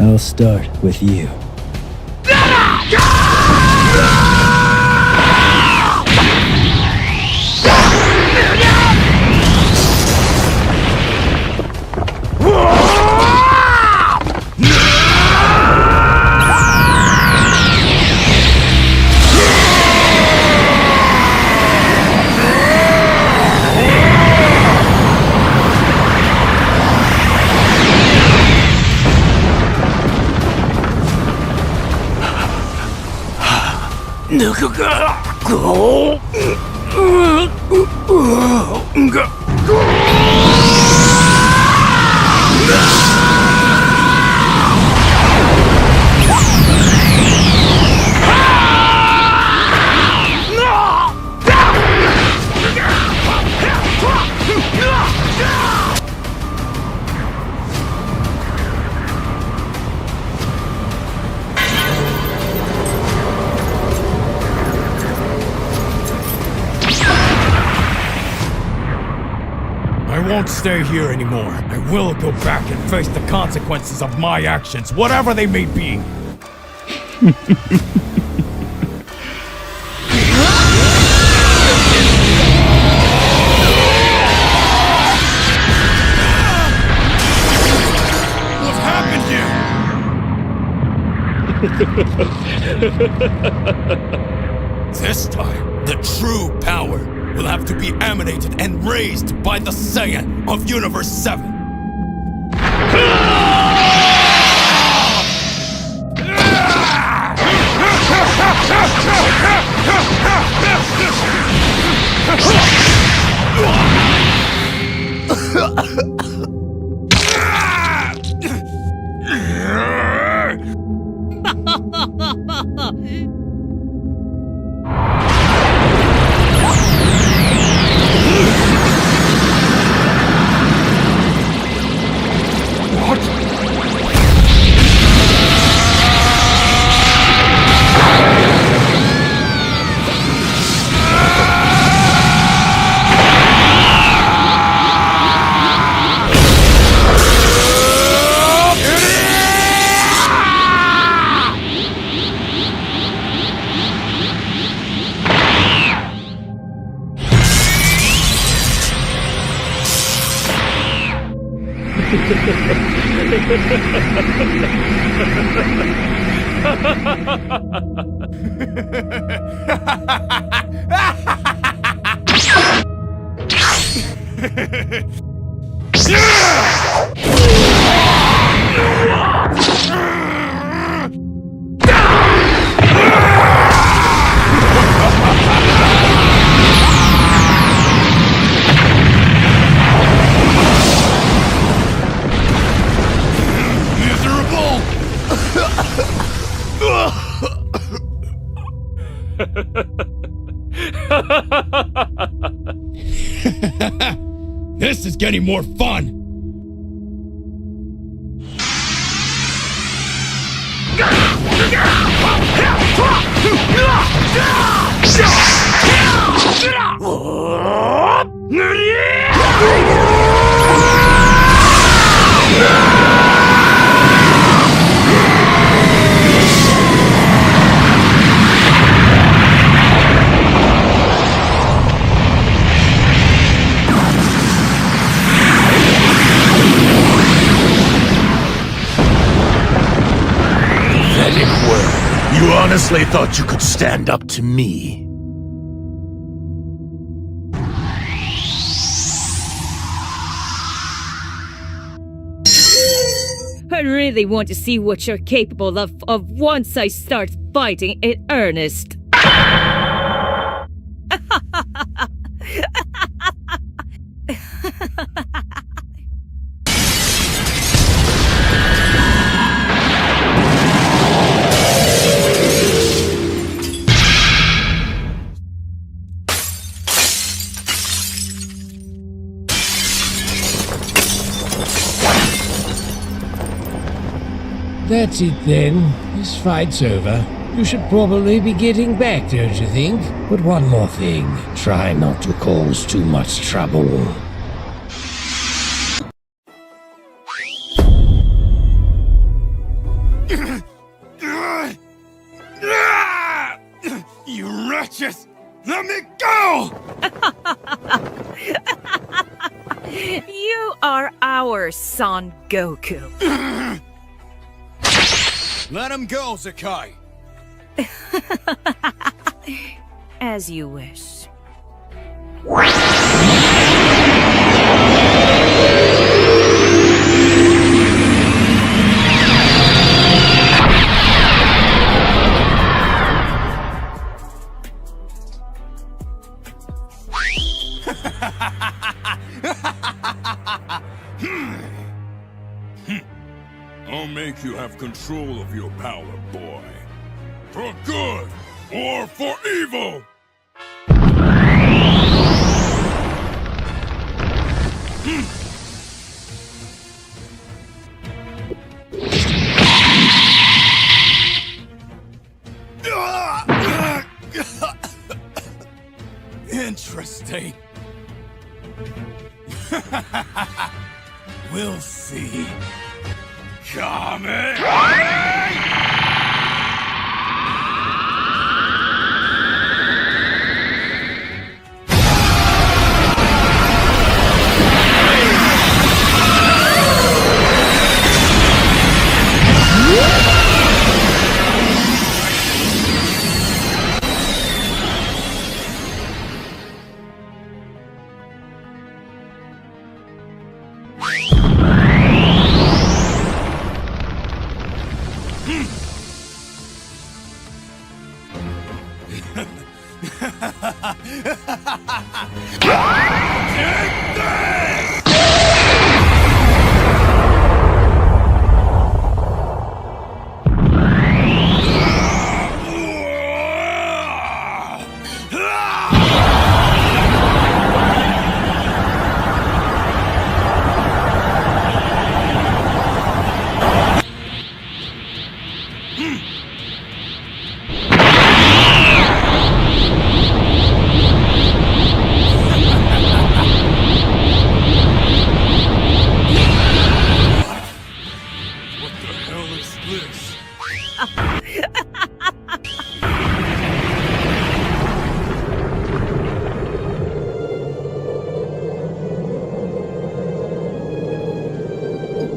I'll start with you. I won't stay here anymore. I will go back and face the consequences of my actions, whatever they may be. What happened here? This time, the true power will have to be emanated and raised by the Saiyan of Universe 7. This is getting more fun! You honestly thought you could stand up to me? I really want to see what you're capable of once I start fighting in earnest. That's it then. This fight's over. You should probably be getting back, don't you think? But one more thing. Try not to cause too much trouble. wretches! Let me go! You are our Son Goku. Let him go, Zakai! As you wish. I'll make you have control of your power, boy. For good or for evil! Interesting. We'll see. Kame!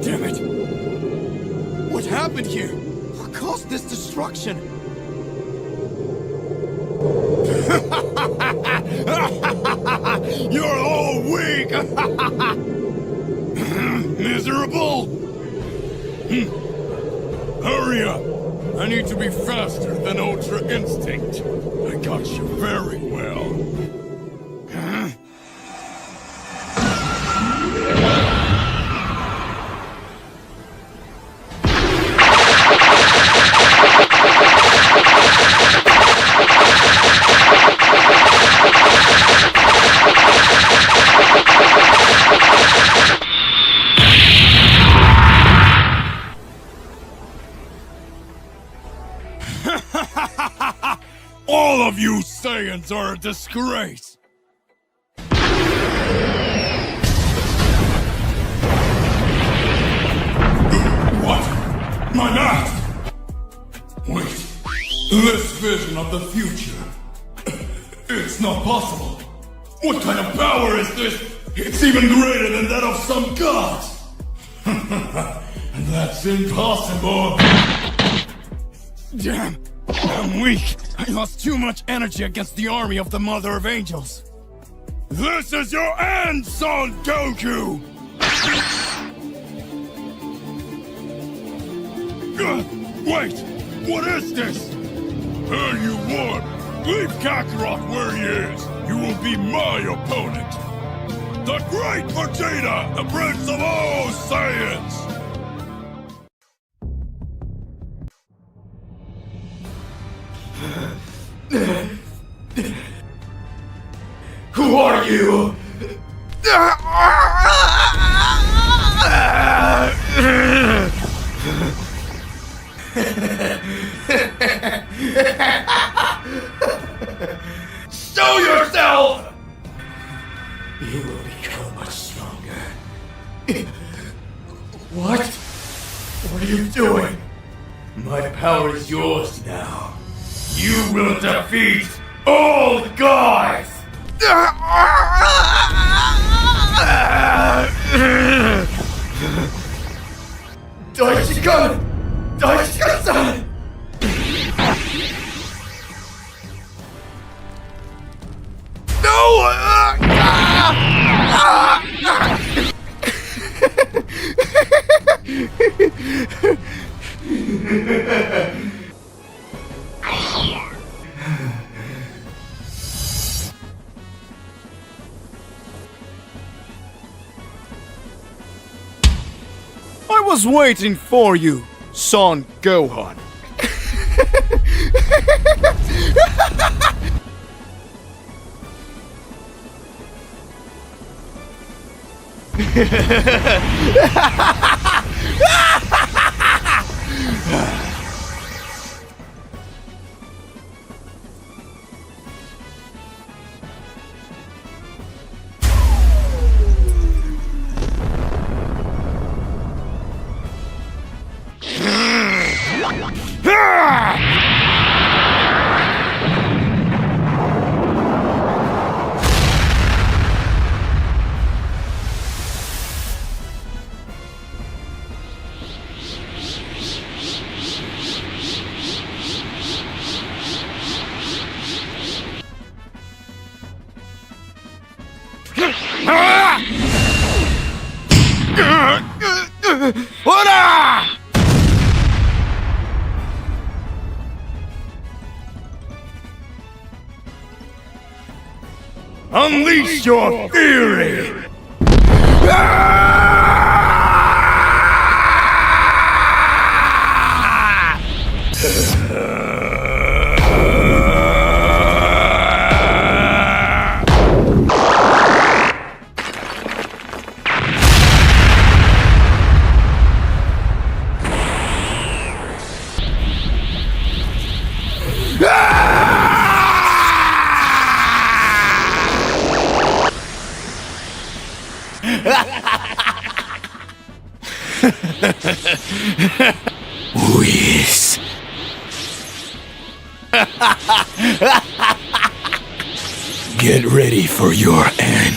Damn it! What happened here? What caused this destruction? You're all weak! Miserable! Hurry up! I need to be faster than Ultra Instinct. I got you very well. All of you Saiyans are a disgrace! What? My mask! Wait, this vision of the future. It's not possible. What kind of power is this? It's even greater than that of some gods! That's impossible! Damn! I'm weak! I lost too much energy against the army of the Mother of Angels! This is your end, Son Goku! Wait! What is this? Hey, you won! Leave Kakarot where he is! You will be my opponent! The Great Vegeta! The Prince of all Saiyans! Who are you? Show yourself! You will become much stronger. What? What are you doing? My power is yours now. You will defeat All gods! Daichikan! Daichikan-san! I was waiting for you, son Gohan. Unleash your fury! Whiz. Get ready for your end.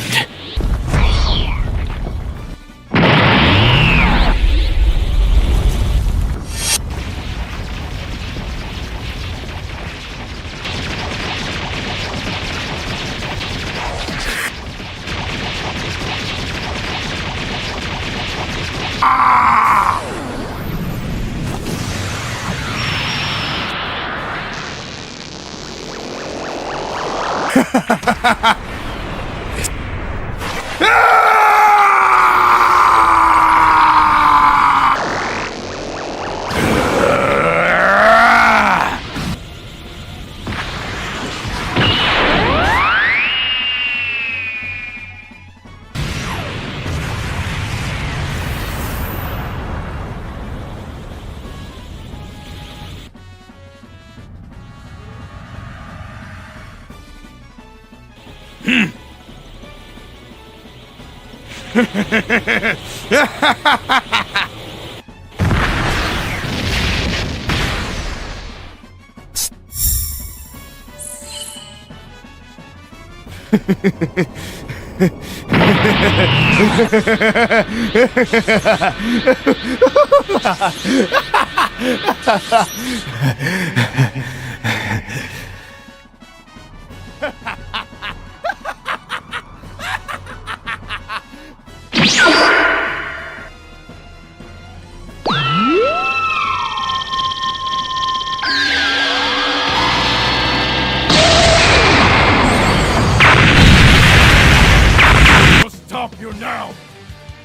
Stop you now!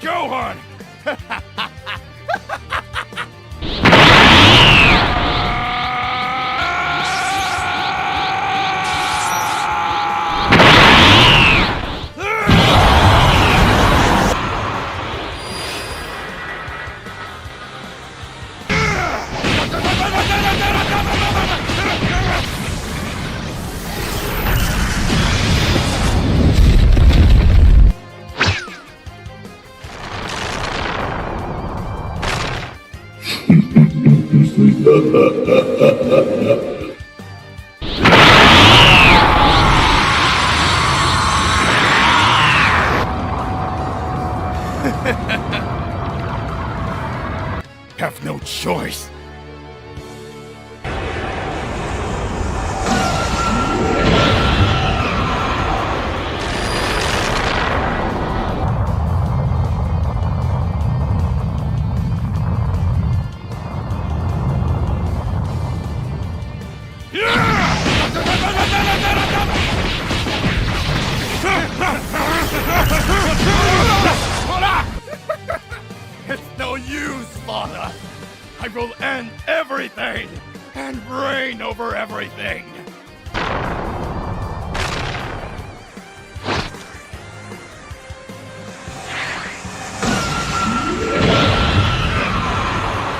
Gohan! choice. It's no use, Father. I will end everything and reign over everything.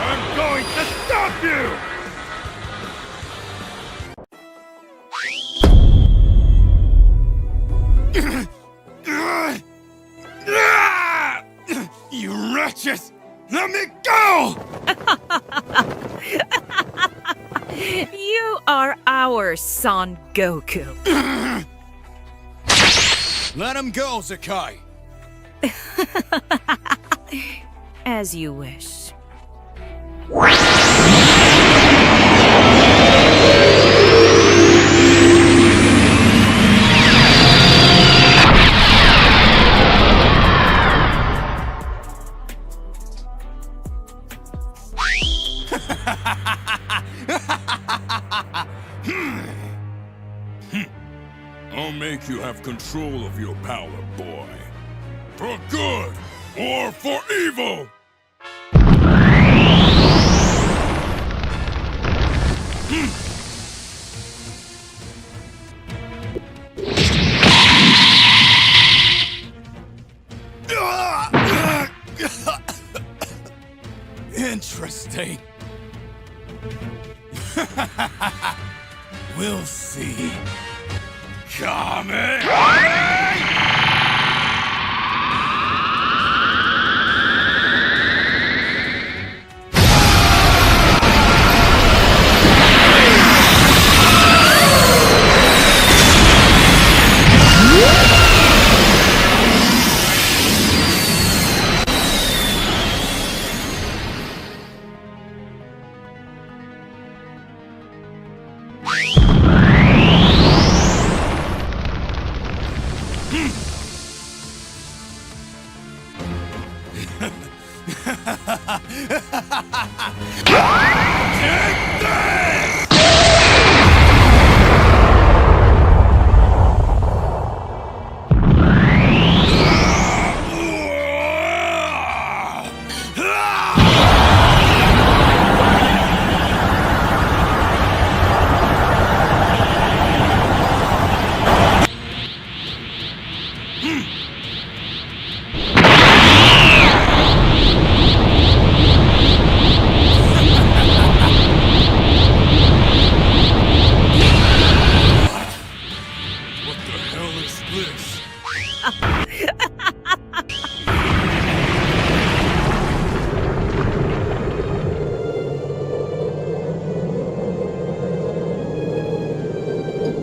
I'm going to stop you! You wretches! Let me go! You are our son, Goku. Let him go, Zakai. As you wish. I'll make you have control of your power, boy. For good or for evil! Interesting. We'll see. Kame!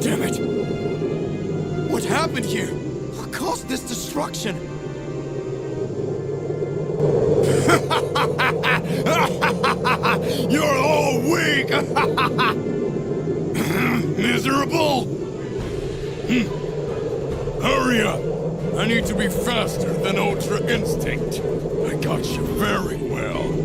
Damn it! What happened here? What caused this destruction? You're all weak! Miserable! Hurry up! I need to be faster than Ultra Instinct. I got you very well.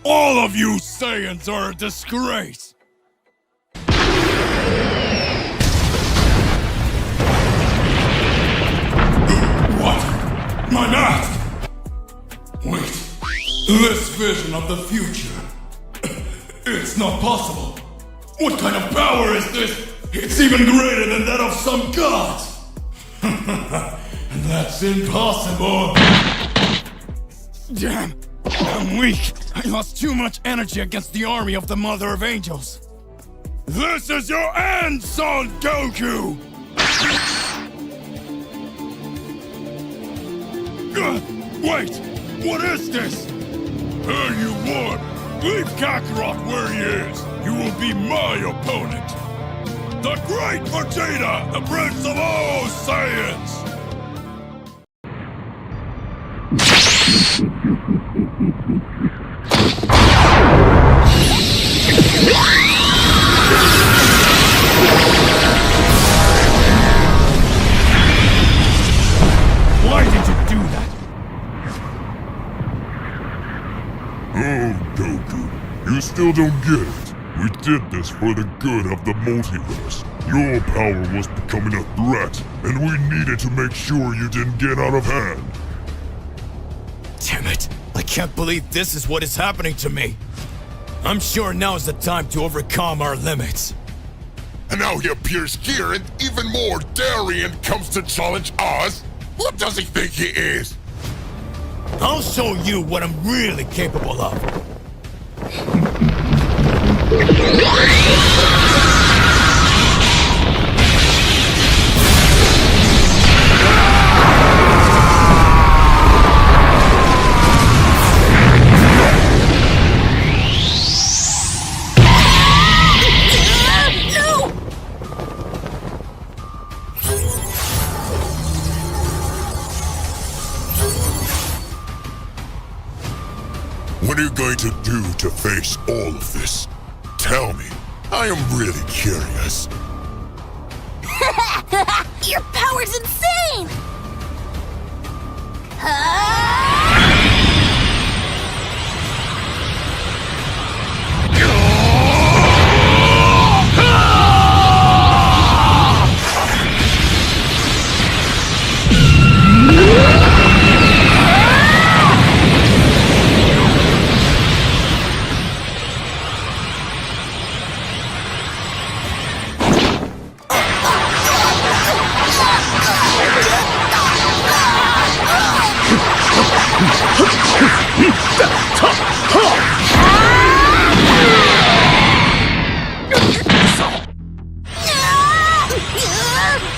All of you Saiyans are a disgrace! What? My mask! Wait. This vision of the future. It's not possible. What kind of power is this? It's even greater than that of some gods! That's impossible! Damn! I'm weak! I lost too much energy against the army of the Mother of Angels! This is your end, Son Goku! Wait! What is this? Hey, you won! Leave Kakarot where he is! You will be my opponent! The Great Vegeta, the Prince of all Saiyans! Why did you do that? Oh, Goku, you still don't get it. We did this for the good of the multiverse. Your power was becoming a threat, and we needed to make sure you didn't get out of hand. Damn it! I can't believe this is what is happening to me! I'm sure now is the time to overcome our limits. And now he appears here, and even more daring comes to challenge us? What does he think he is? I'll show you what I'm really capable of. What are you going to do to face all of this? Tell me. I am really curious. Your power's insane!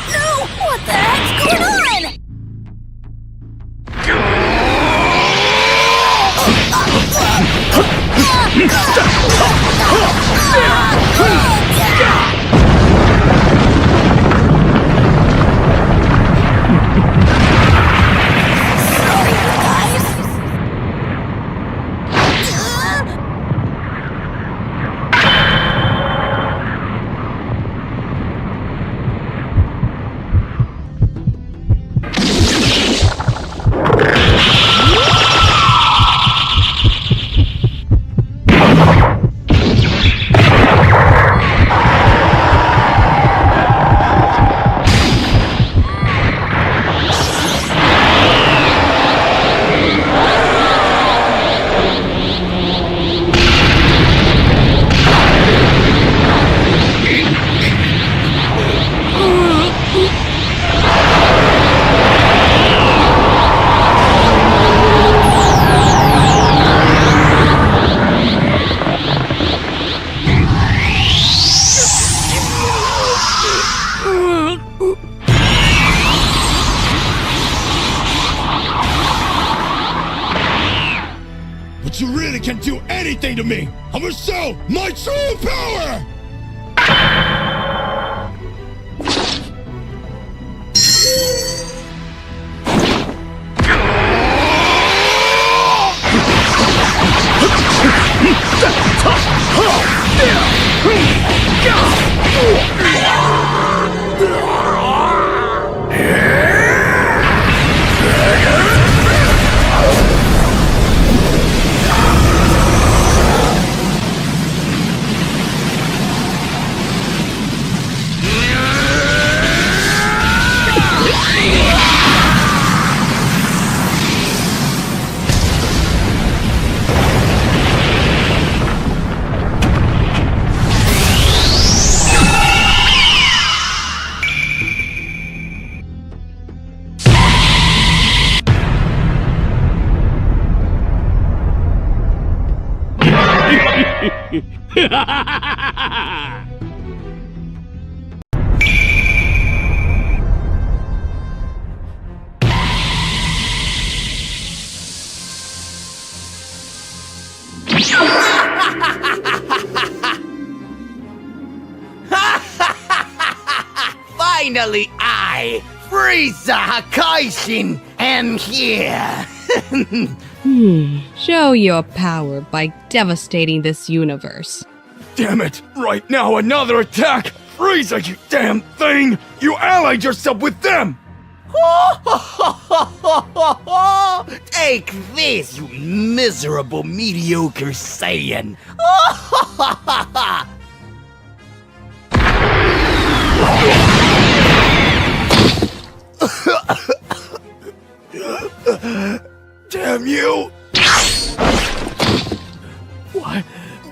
No! What the heck's going on? But you really can't do anything to me! I'm gonna show my true power! finally I, Frieza Hakaishin, am here! Show your power by devastating this universe. Damn it! Right now, another attack! Frieza, you damn thing! You allied yourself with them! Take this, you miserable, mediocre Saiyan! Damn you!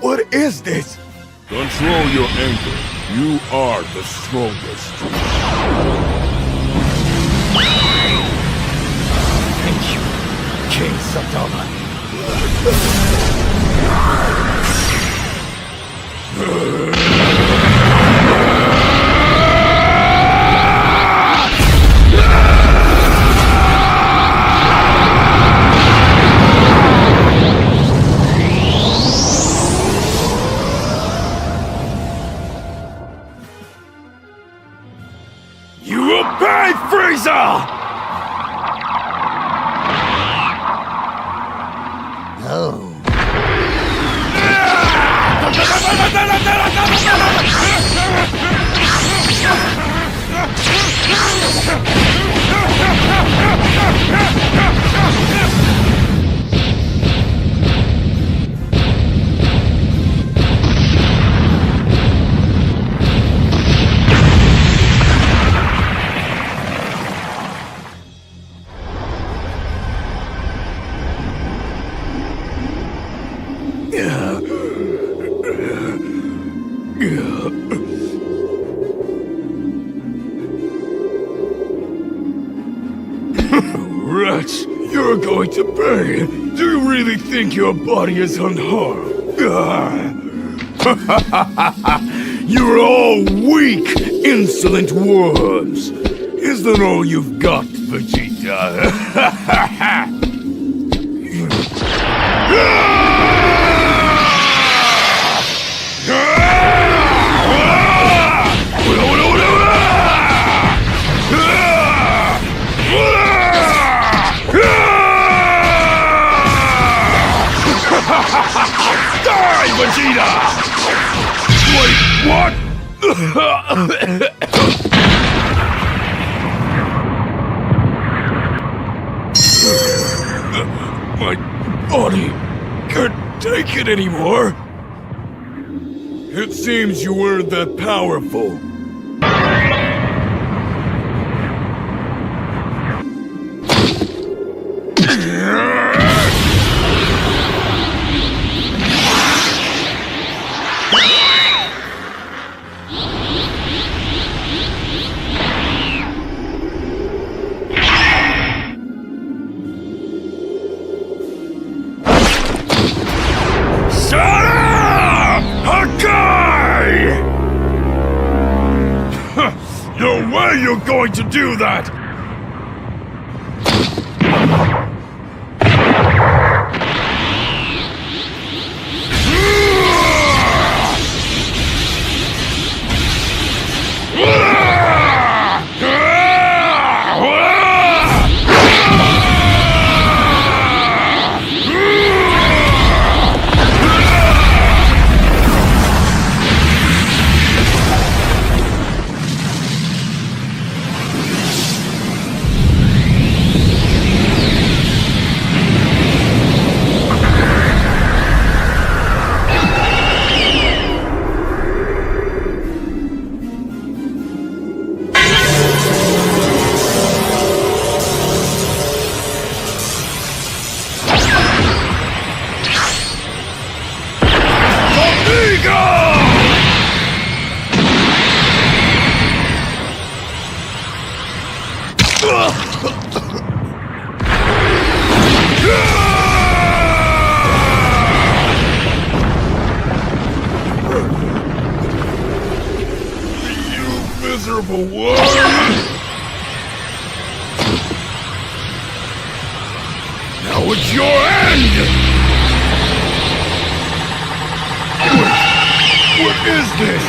What is this? Control your anger. You are the strongest. Thank you, King Sadama. You will pay, Frieza! Oh. Wretch, you're going to pay. Do you really think your body is unharmed? You're all weak, insolent worms. Is that all you've got, Vegeta? Die, Vegeta! Wait, what? My body can't take it anymore. It seems you weren't that powerful. Shut up! Hakai! No way you're going to do that! Miserable worm! Now it's your end! Wait, what is this?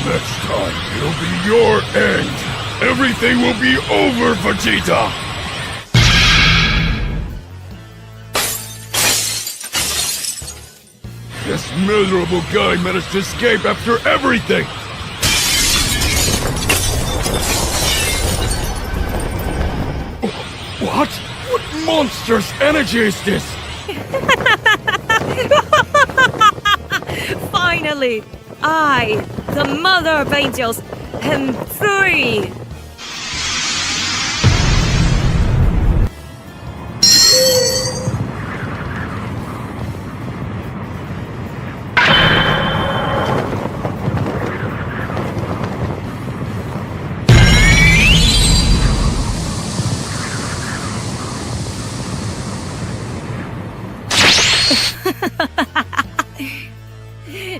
Next time, it'll be your end. Everything will be over, Vegeta. This miserable guy managed to escape after everything. What? What monstrous energy is this? Finally, I, the Mother of Angels, am free!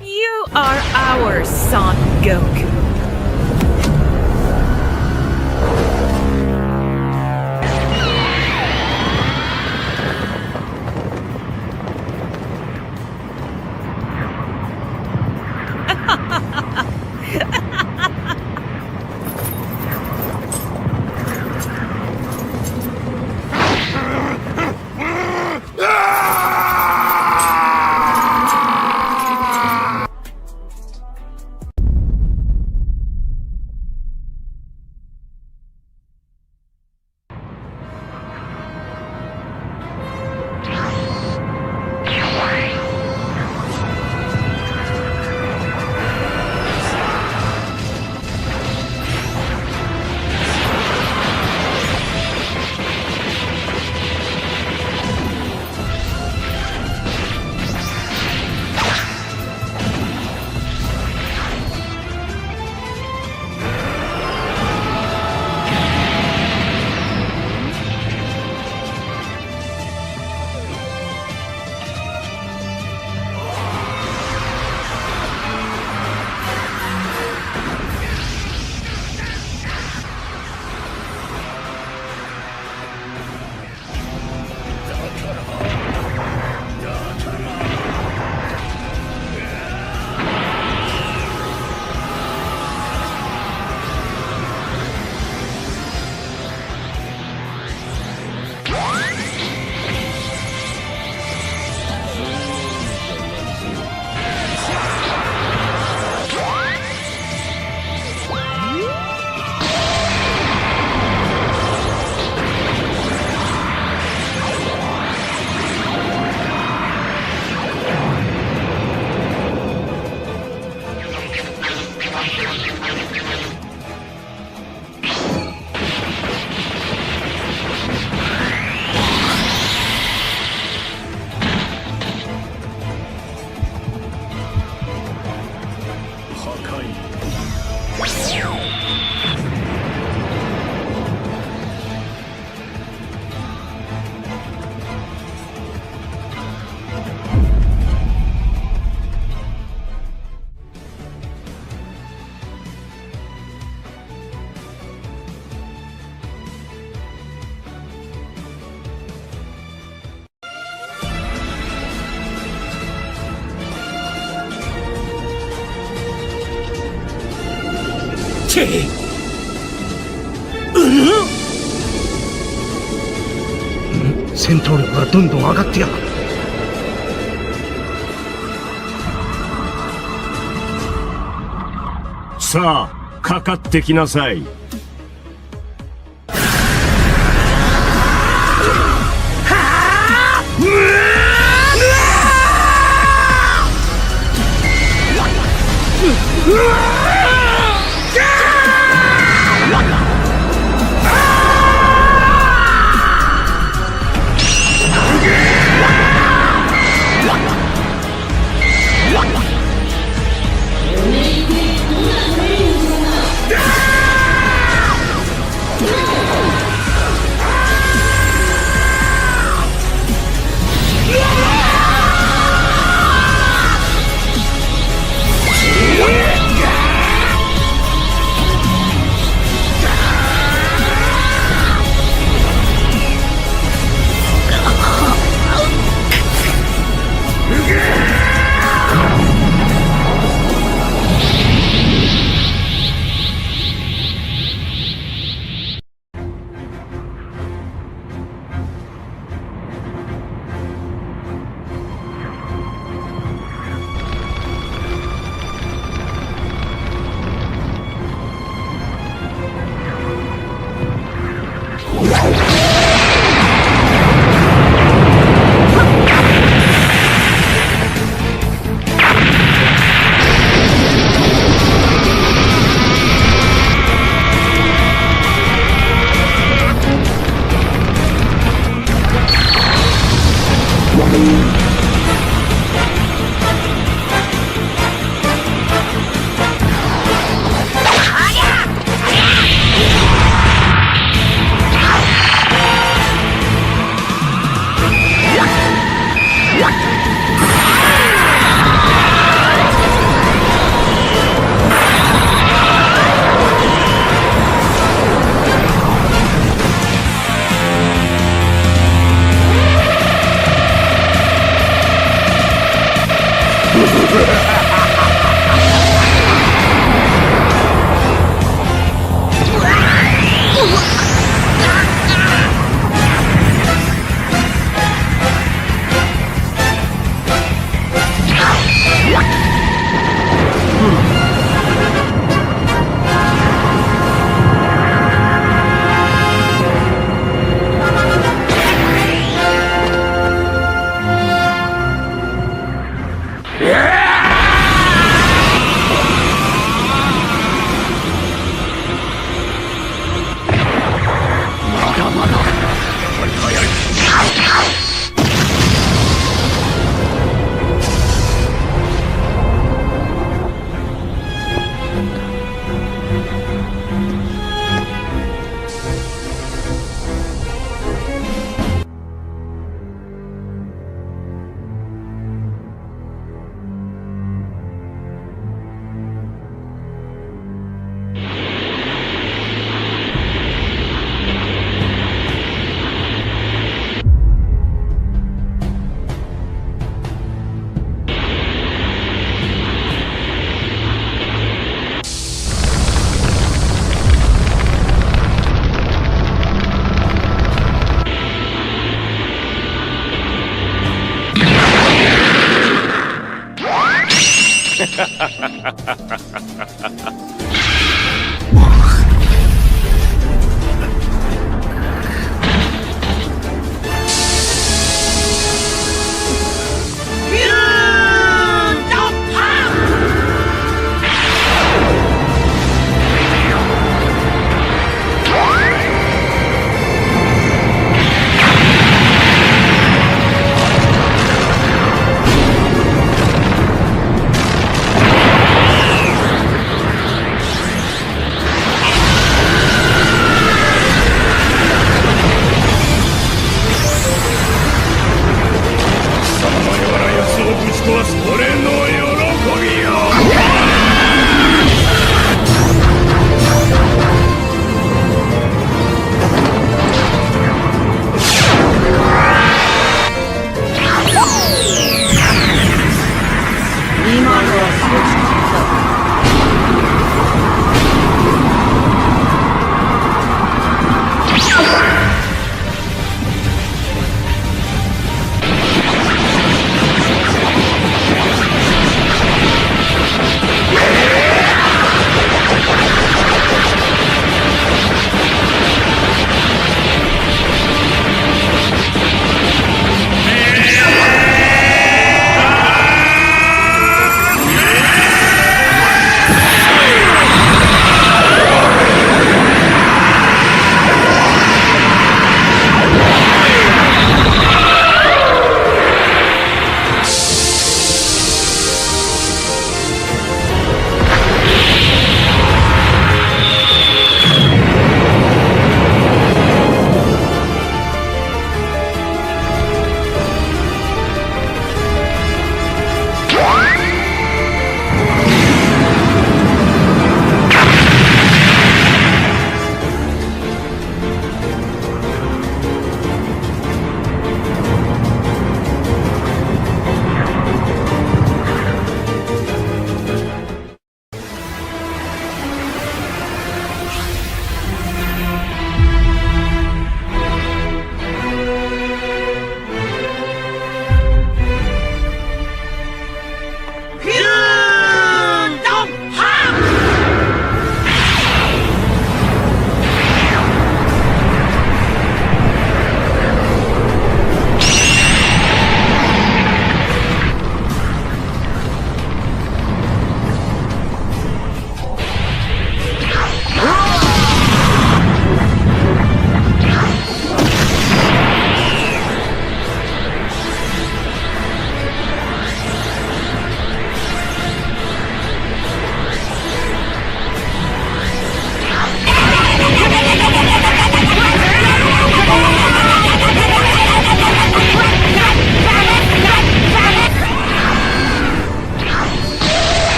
You are our son, Goku. Ch 戦闘力がどんどん上がってやがる。さあ、かかってきなさい。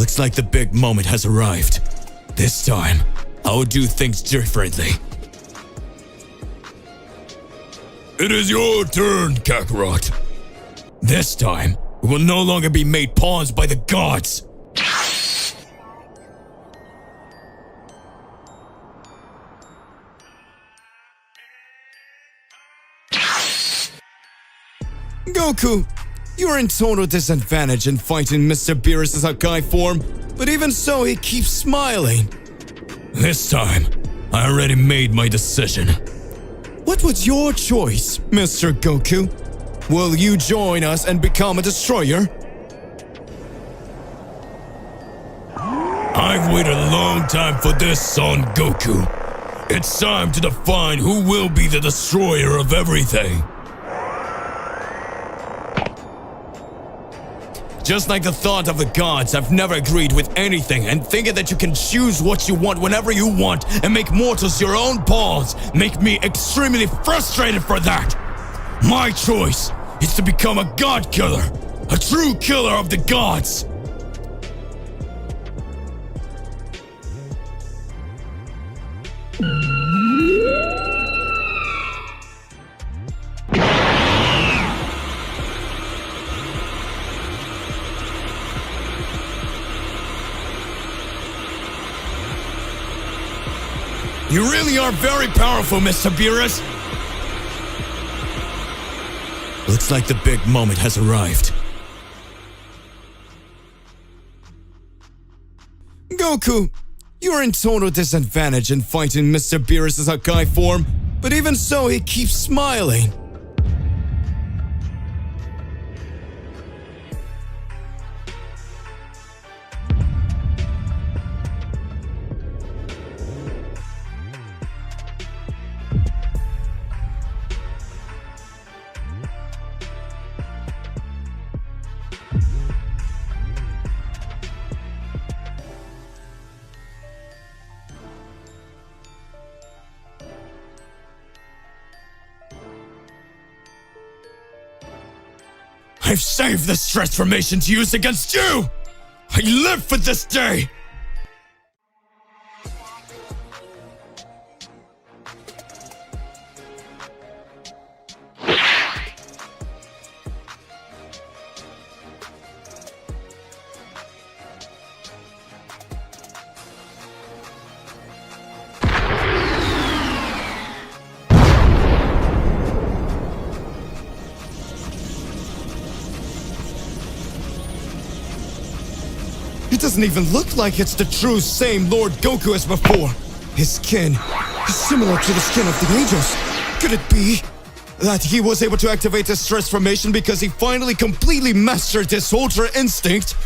Looks like the big moment has arrived. This time, I will do things differently. It is your turn, Kakarot. This time, we will no longer be made pawns by the gods. Goku, you're in total disadvantage in fighting Mr. Beerus' Hakai form, but even so, he keeps smiling. This time, I already made my decision. What was your choice, Mr. Goku? Will you join us and become a destroyer? I've waited a long time for this, son Goku. It's time to define who will be the destroyer of everything. Just like the thought of the gods, I've never agreed with anything, and thinking that you can choose what you want whenever you want and make mortals your own pawns make me extremely frustrated for that. My choice is to become a god killer, a true killer of the gods. You really are very powerful, Mr. Beerus. Looks like the big moment has arrived. Goku, you're in total disadvantage in fighting Mr. Beerus' Hakai form, but even so, he keeps smiling. I've saved this transformation to use against you! I live for this day! It doesn't even look like it's the true same Lord Goku as before. His skin is similar to the skin of the angels. Could it be that he was able to activate his transformation because he finally completely mastered his Ultra Instinct?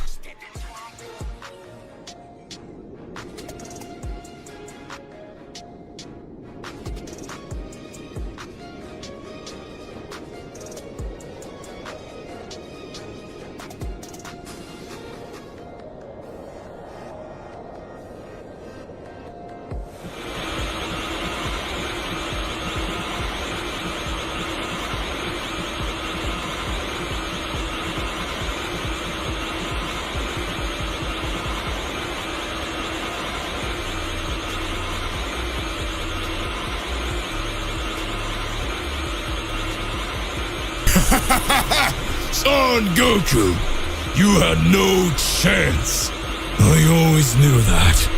Son Goku, you had no chance. I always knew that.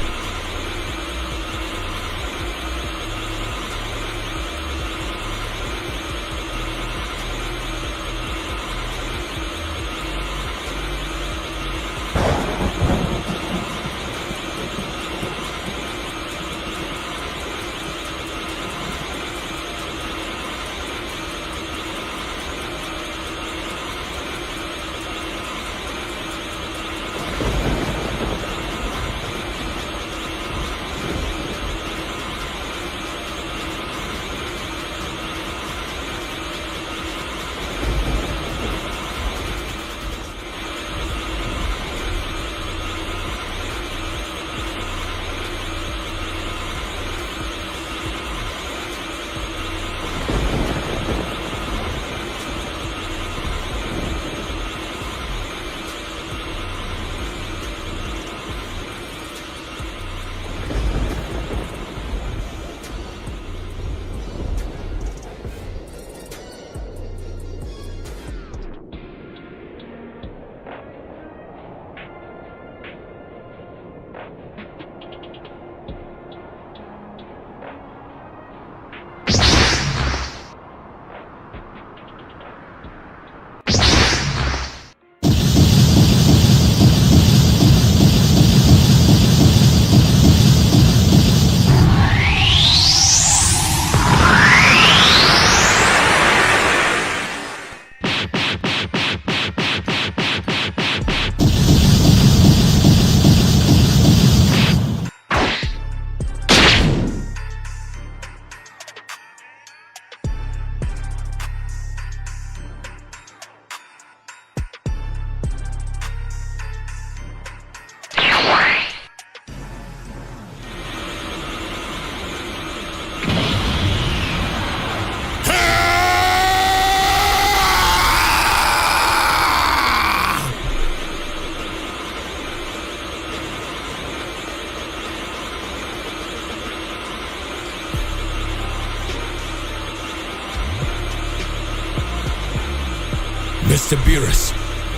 Mr. Beerus.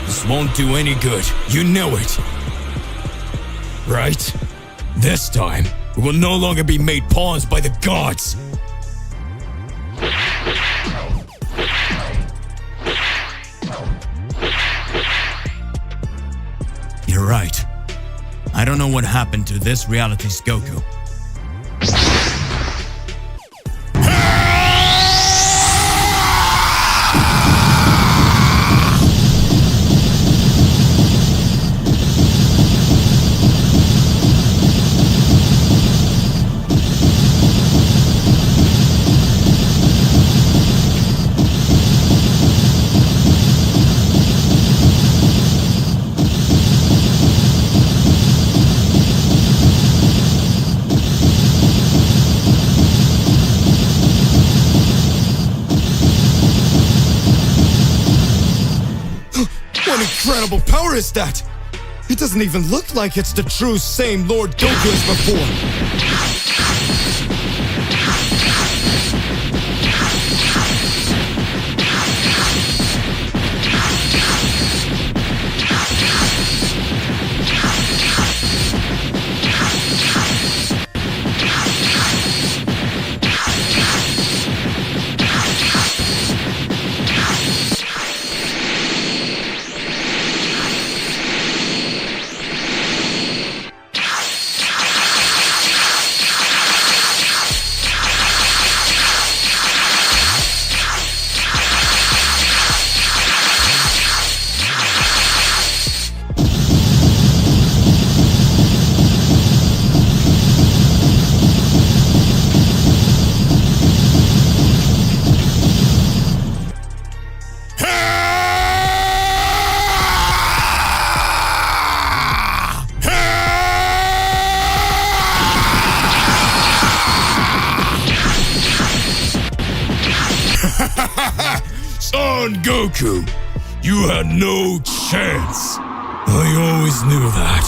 This won't do any good. You know it. Right? This time, we will no longer be made pawns by the gods. You're right. I don't know what happened to this reality's Goku. What incredible power is that? It doesn't even look like it's the true same Lord Goku as before. Son Goku, you had no chance. I always knew that.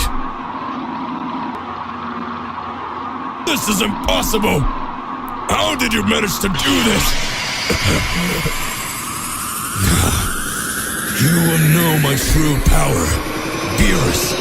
This is impossible. How did you manage to do this? You will know my true power, Beerus.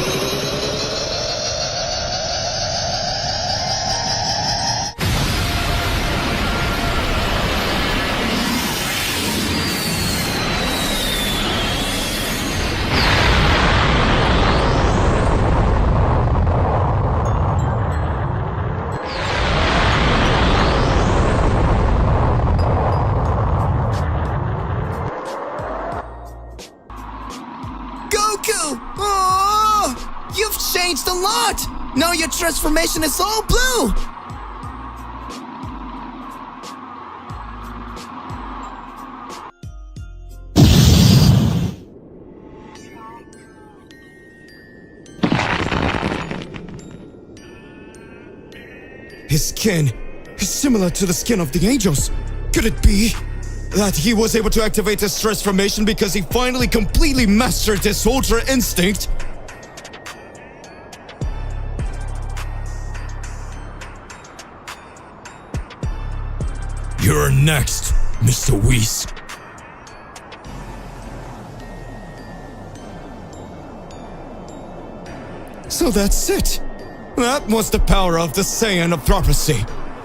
Goku! Oh, you've changed a lot! Now your transformation is all blue! His skin is similar to the skin of the angels. Could it be that he was able to activate his transformation because he finally completely mastered his Ultra Instinct? You're next, Mr. Whis. So that's it. That was the power of the Saiyan of prophecy.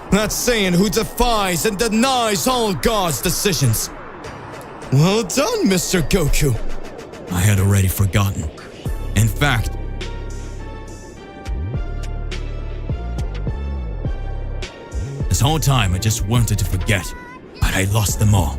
That Saiyan who defies and denies all God's decisions. Well done, Mr. Goku. I had already forgotten. In fact, this whole time I just wanted to forget, but I lost them all.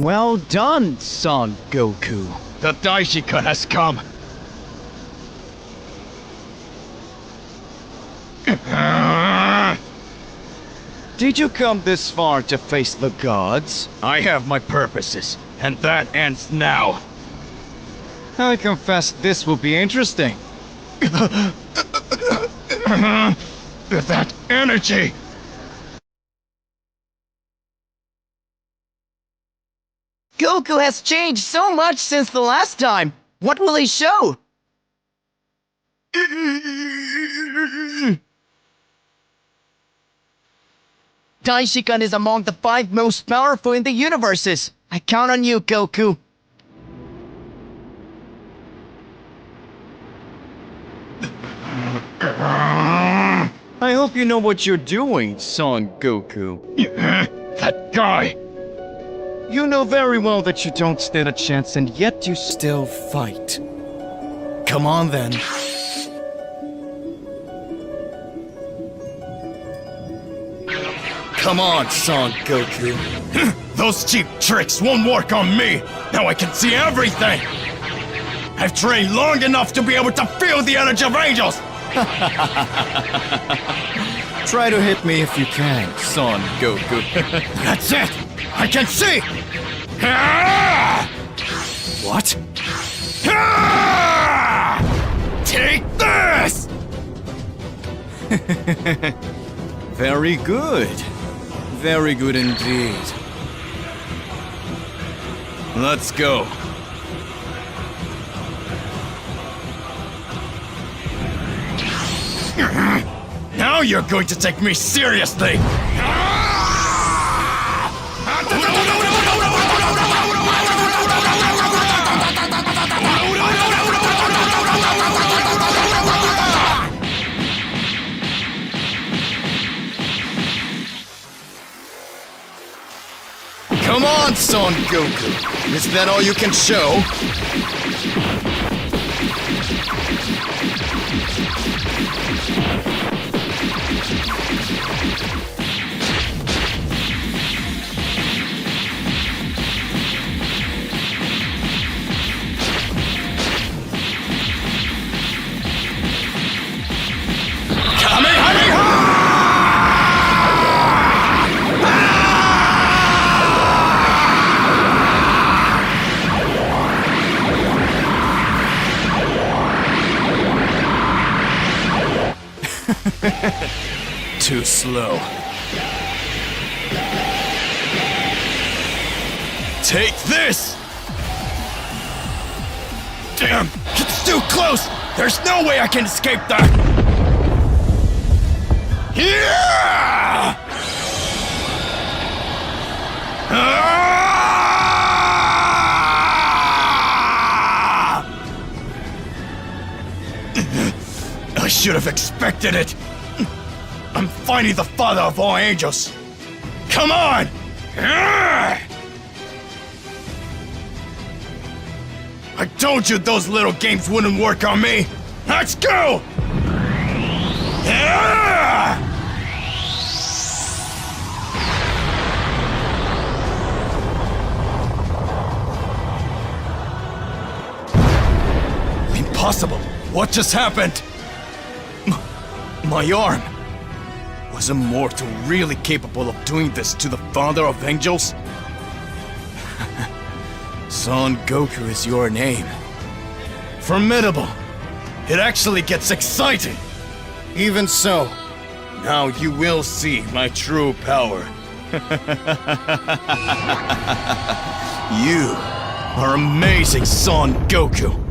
Well done, Son Goku. The Daishikan has come. Did you come this far to face the gods? I have my purposes, and that ends now. I confess this will be interesting. That energy! Goku has changed so much since the last time. What will he show? Daishikan is among the 5 most powerful in the universes. I count on you, Goku. I hope you know what you're doing, Son Goku. That guy! You know very well that you don't stand a chance, and yet you still fight. Come on, then. Come on, Son Goku. Those cheap tricks won't work on me. Now I can see everything. I've trained long enough to be able to feel the energy of angels. Try to hit me if you can, Son Goku. That's it. I can see. What? Take this. Very good. Very good indeed. Let's go. Now you're going to take me seriously. Come on, Son Goku. Is that all you can show? Too slow. Take this! Damn, it's too close! There's no way I can escape that! Yeah! I should have expected it! I'm finally the father of all angels! Come on! I told you those little games wouldn't work on me! Let's go! Impossible! What just happened? My arm! Was a mortal really capable of doing this to the father of angels? Son Goku is your name. Formidable! It actually gets exciting! Even so, now you will see my true power. You are amazing, Son Goku!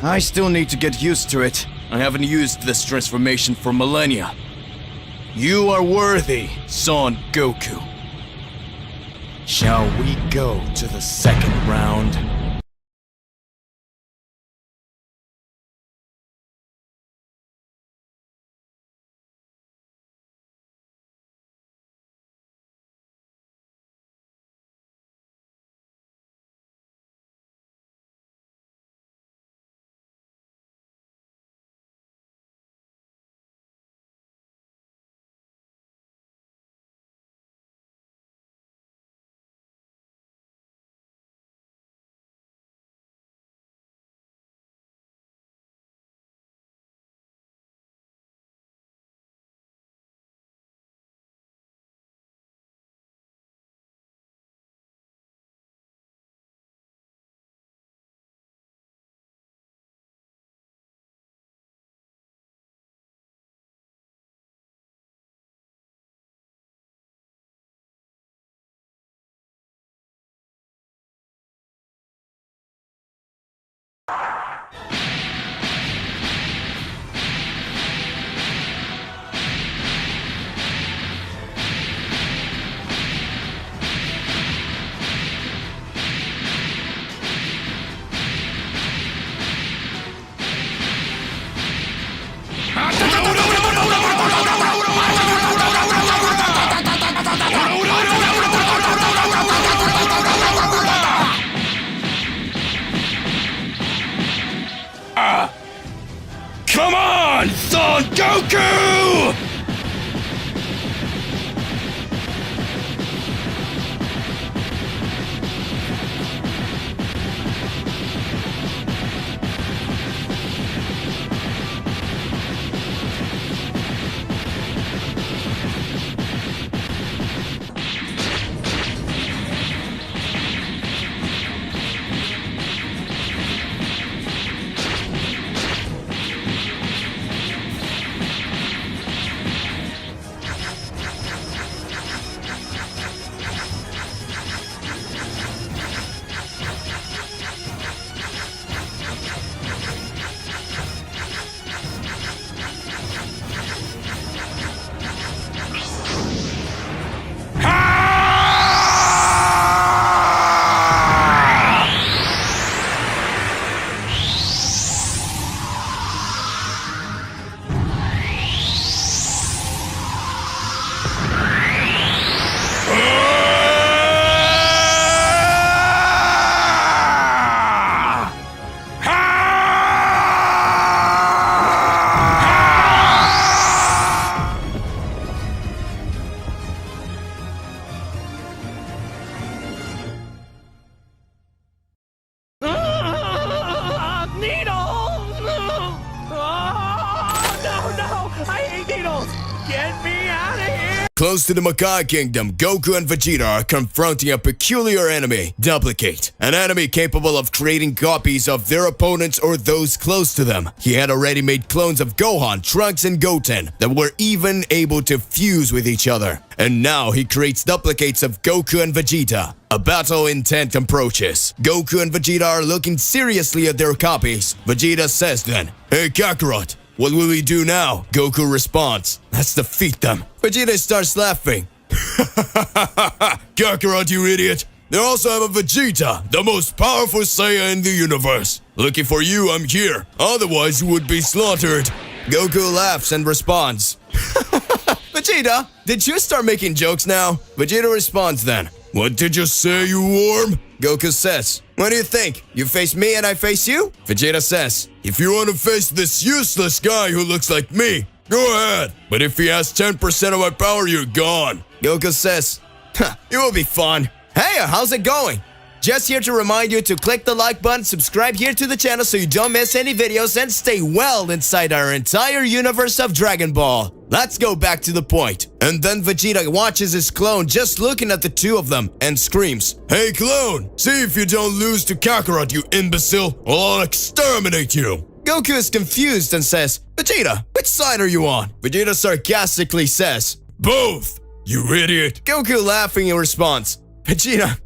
I still need to get used to it. I haven't used this transformation for millennia. You are worthy, Son Goku. Shall we go to the second round? Come on, Son Goku! Close to the Makai Kingdom, Goku and Vegeta are confronting a peculiar enemy, Duplicate, an enemy capable of creating copies of their opponents or those close to them. He had already made clones of Gohan, Trunks, and Goten that were even able to fuse with each other. And now he creates duplicates of Goku and Vegeta. A battle intent approaches. Goku and Vegeta are looking seriously at their copies. Vegeta says then, "Hey Kakarot, what will we do now?" Goku responds, "Let's defeat them." Vegeta starts laughing. "Kakarot, you idiot. They also have a Vegeta, the most powerful Saiyan in the universe. Looking for you, I'm here. Otherwise, you would be slaughtered." Goku laughs and responds, "Vegeta, did you start making jokes now?" Vegeta responds then, "What did you say, you worm?" Goku says, "What do you think? You face me and I face you?" Vegeta says, "If you want to face this useless guy who looks like me, go ahead. But if he has 10% of my power, you're gone." Goku says, "It will be fun. Hey, how's it going? Just here to remind you to click the like button, subscribe here to the channel so you don't miss any videos, and stay well inside our entire universe of Dragon Ball. Let's go back to the point." And then Vegeta watches his clone just looking at the two of them and screams, "Hey clone, see if you don't lose to Kakarot, you imbecile, or I'll exterminate you." Goku is confused and says, "Vegeta, which side are you on?" Vegeta sarcastically says, "Both, you idiot." Goku laughing in response, "Vegeta,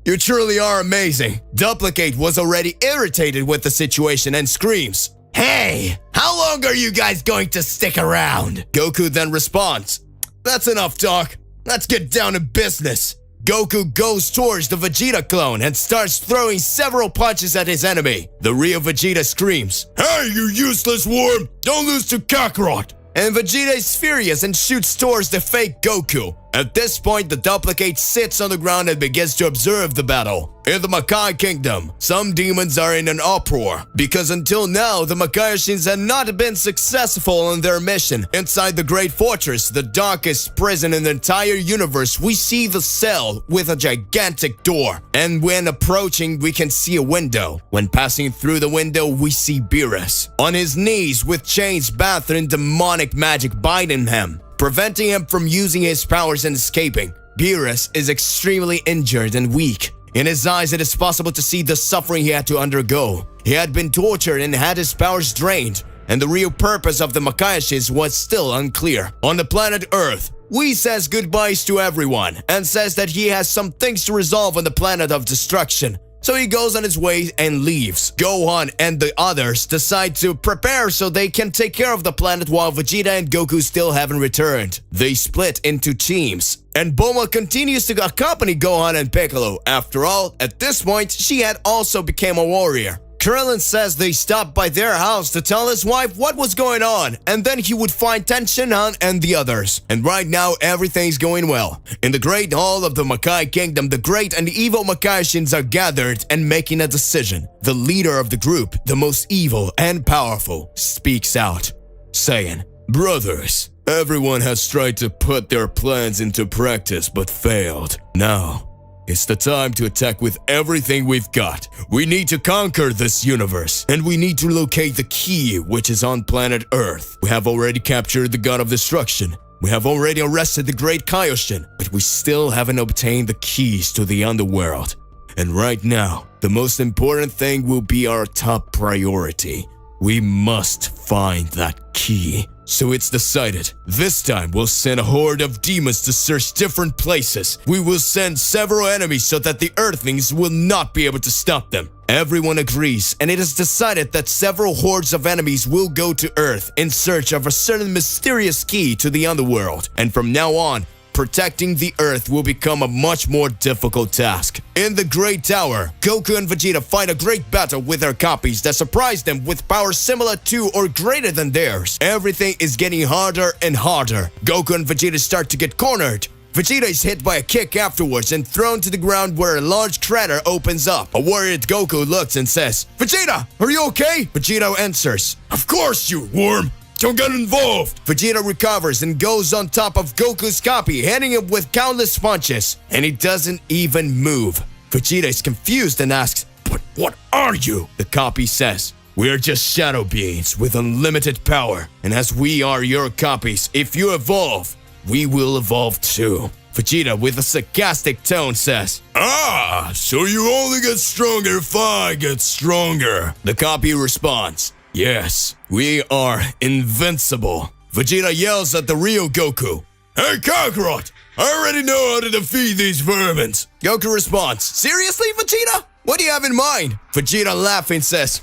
you truly are amazing." Duplicate was already irritated with the situation and screams, "Hey! Hey! How long are you guys going to stick around? Goku then responds, "That's enough talk. Let's get down to business." Goku goes towards the Vegeta clone and starts throwing several punches at his enemy. The real Vegeta screams, Hey, you useless worm! Don't lose to Kakarot! and Vegeta is furious and shoots towards the fake Goku. At this point, the duplicate sits on the ground and begins to observe the battle. In the Makai Kingdom, some demons are in an uproar because until now, the Makaiashins had not been successful in their mission. Inside the Great Fortress, the darkest prison in the entire universe, we see the cell with a gigantic door. And when approaching, we can see a window. When passing through the window, we see Beerus on his knees with chains bathed in demonic magic binding him, preventing him from using his powers and escaping. Beerus is extremely injured and weak. In his eyes, it is possible to see the suffering he had to undergo. He had been tortured and had his powers drained, and the real purpose of the Makaiashins was still unclear. On the planet Earth, Whis says goodbyes to everyone and says that he has some things to resolve on the planet of destruction. So he goes on his way and leaves. Gohan and the others decide to prepare so they can take care of the planet while Vegeta and Goku still haven't returned. They split into teams, and Bulma continues to accompany Gohan and Piccolo. After all, at this point, she had also become a warrior. Krillin says they stopped by their house to tell his wife what was going on, and then he would find Ten Shinhan and the others. And right now, everything's going well. In the Great Hall of the Makai Kingdom, the great and evil Makaishins are gathered and making a decision. The leader of the group, the most evil and powerful, speaks out, saying, "Brothers, everyone has tried to put their plans into practice but failed. Now, it's the time to attack with everything we've got. We need to conquer this universe, and we need to locate the key which is on planet Earth. We have already captured the God of Destruction. We have already arrested the Great Kaioshin, but we still haven't obtained the keys to the underworld. And right now, the most important thing will be our top priority. We must find that key." So it's decided. This time we'll send a horde of demons to search different places. We will send several enemies so that the Earthlings will not be able to stop them. Everyone agrees, and it is decided that several hordes of enemies will go to Earth in search of a certain mysterious key to the underworld. And from now on, protecting the Earth will become a much more difficult task. In the Great Tower, Goku and Vegeta fight a great battle with their copies that surprise them with powers similar to or greater than theirs. Everything is getting harder and harder. Goku and Vegeta start to get cornered. Vegeta is hit by a kick afterwards and thrown to the ground where a large crater opens up. A worried Goku looks and says, "Vegeta, are you okay?" Vegeta answers, Of course, you worm! Don't get involved! Vegeta recovers and goes on top of Goku's copy, hitting him with countless punches, and he doesn't even move. Vegeta is confused and asks, But what are you? The copy says, "We are just shadow beings with unlimited power, and as we are your copies, if you evolve, we will evolve too." Vegeta, with a sarcastic tone, says, Ah, so you only get stronger if I get stronger. The copy responds, "Yes, we are invincible." Vegeta yells at the real Goku, Hey, Kakarot! I already know how to defeat these vermins. Goku responds, "Seriously, Vegeta? What do you have in mind?" Vegeta, laughing, says,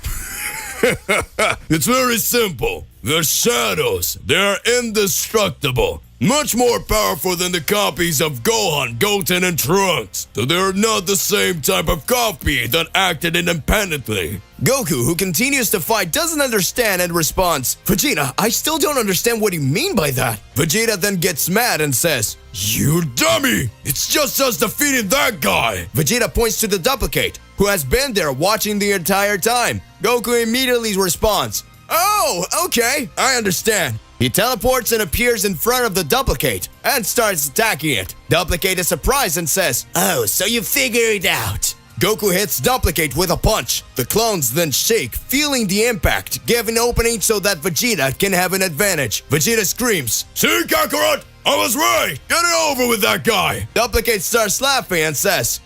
It's very simple. The shadows, they're indestructible. Much more powerful than the copies of Gohan, Goten, and Trunks. So they're not the same type of copy that acted independently. Goku, who continues to fight, doesn't understand and responds, "Vegeta, I still don't understand what you mean by that." Vegeta then gets mad and says, You dummy! It's just us defeating that guy! Vegeta points to the duplicate, who has been there watching the entire time. Goku immediately responds, "Oh, okay, I understand." He teleports and appears in front of the duplicate and starts attacking it. Duplicate is surprised and says, "Oh, so you figured it out." Goku hits Duplicate with a punch. The clones then shake, feeling the impact, giving opening so that Vegeta can have an advantage. Vegeta screams, See, Kakarot? I was right! Get it over with that guy! Duplicate starts laughing and says,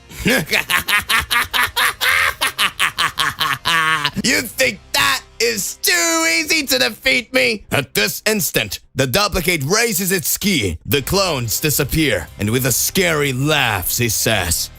"You think that is too easy to defeat me. At this instant, the duplicate raises its ki, the clones disappear, and with a scary laugh, he says,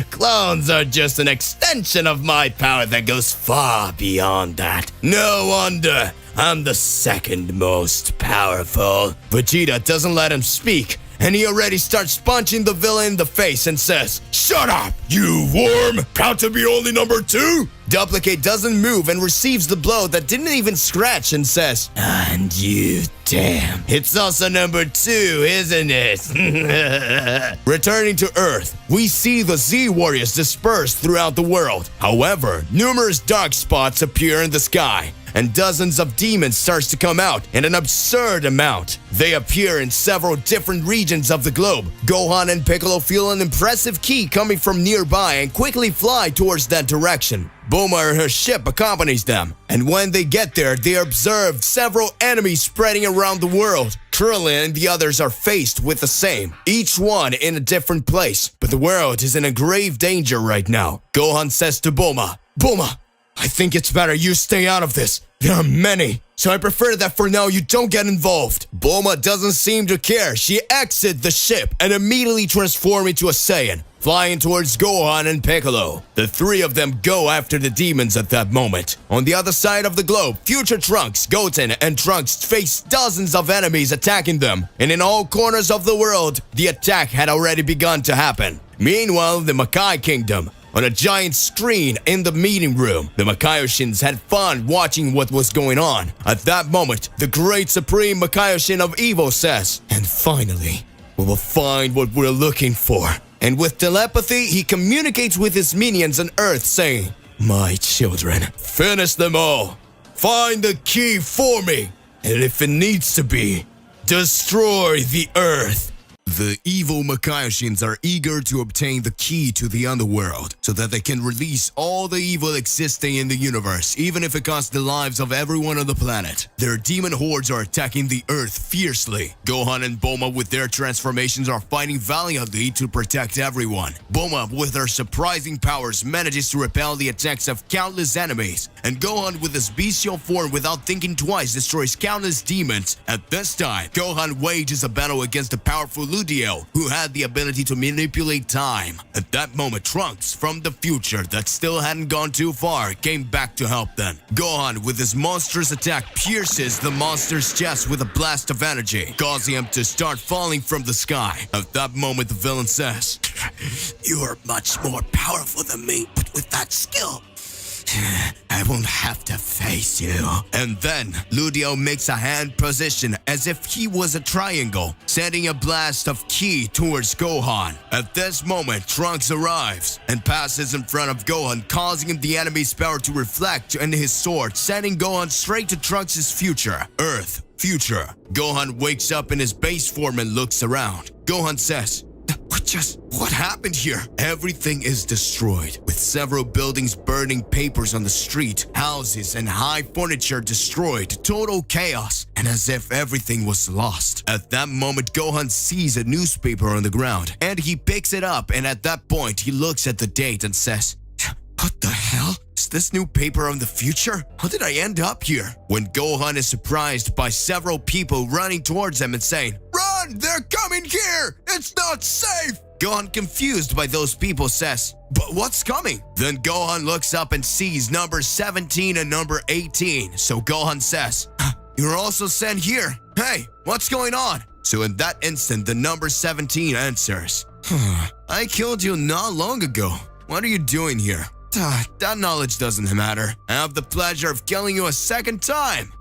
clones are just an extension of my power that goes far beyond that. No wonder I'm the second most powerful. Vegeta doesn't let him speak, and he already starts punching the villain in the face and says, "Shut up, you worm! Proud to be only number 2? Duplicate doesn't move and receives the blow that didn't even scratch and says, "And you, damn. It's also number 2, isn't it?" Returning to Earth, we see the Z Warriors dispersed throughout the world. However, numerous dark spots appear in the sky, and dozens of demons starts to come out in an absurd amount. They appear in several different regions of the globe. Gohan and Piccolo feel an impressive ki coming from nearby and quickly fly towards that direction. Bulma and her ship accompanies them, and when they get there, they observe several enemies spreading around the world. Krillin and the others are faced with the same, each one in a different place, but the world is in a grave danger right now. Gohan says to Bulma, "Bulma, I think it's better you stay out of this. There are many, so I prefer that for now you don't get involved." Bulma doesn't seem to care. She exits the ship and immediately transforms into a Saiyan, flying towards Gohan and Piccolo. The three of them go after the demons at that moment. On the other side of the globe, future Trunks, Goten, and Trunks face dozens of enemies attacking them, and in all corners of the world, the attack had already begun to happen. Meanwhile, the Makai Kingdom, on a giant screen in the meeting room, the Makaioshins had fun watching what was going on. At that moment, the great supreme Makaiyoshin of Evil says, "And finally, we will find what we're looking for." And with telepathy, he communicates with his minions on Earth saying, "My children, finish them all. Find the key for me. And if it needs to be, destroy the Earth." The evil Makaioshins are eager to obtain the key to the underworld so that they can release all the evil existing in the universe, even if it costs the lives of everyone on the planet. Their demon hordes are attacking the Earth fiercely. Gohan and Bulma with their transformations are fighting valiantly to protect everyone. Bulma with her surprising powers manages to repel the attacks of countless enemies, and Gohan with his bestial form without thinking twice destroys countless demons. At this time, Gohan wages a battle against the powerful Ludio, who had the ability to manipulate time. At that moment, Trunks from the future that still hadn't gone too far came back to help them. Gohan with his monstrous attack pierces the monster's chest with a blast of energy, causing him to start falling from the sky. At that moment, the villain says, "You are much more powerful than me, but with that skill, I won't have to face you." And then, Ludio makes a hand position as if he was a triangle, sending a blast of ki towards Gohan. At this moment, Trunks arrives and passes in front of Gohan, causing him the enemy's power to reflect in his sword, sending Gohan straight to Trunks' future. Earth, future. Gohan wakes up in his base form and looks around. Gohan says, What happened here? Everything is destroyed, with several buildings burning, papers on the street, houses and high furniture destroyed, total chaos, and as if everything was lost. At that moment, Gohan sees a newspaper on the ground, and he picks it up, and at that point, he looks at the date and says, "What the hell? Is this new paper on the future? How did I end up here?" When Gohan is surprised by several people running towards him and saying, "Run! They're coming here! It's not safe!" Gohan, confused by those people, says, "But what's coming?" Then Gohan looks up and sees number 17 and number 18. So Gohan says, "You're also sent here. Hey, what's going on?" So in that instant, the number 17 answers, "I killed you not long ago. What are you doing here?" "That knowledge doesn't matter. I have the pleasure of killing you a second time."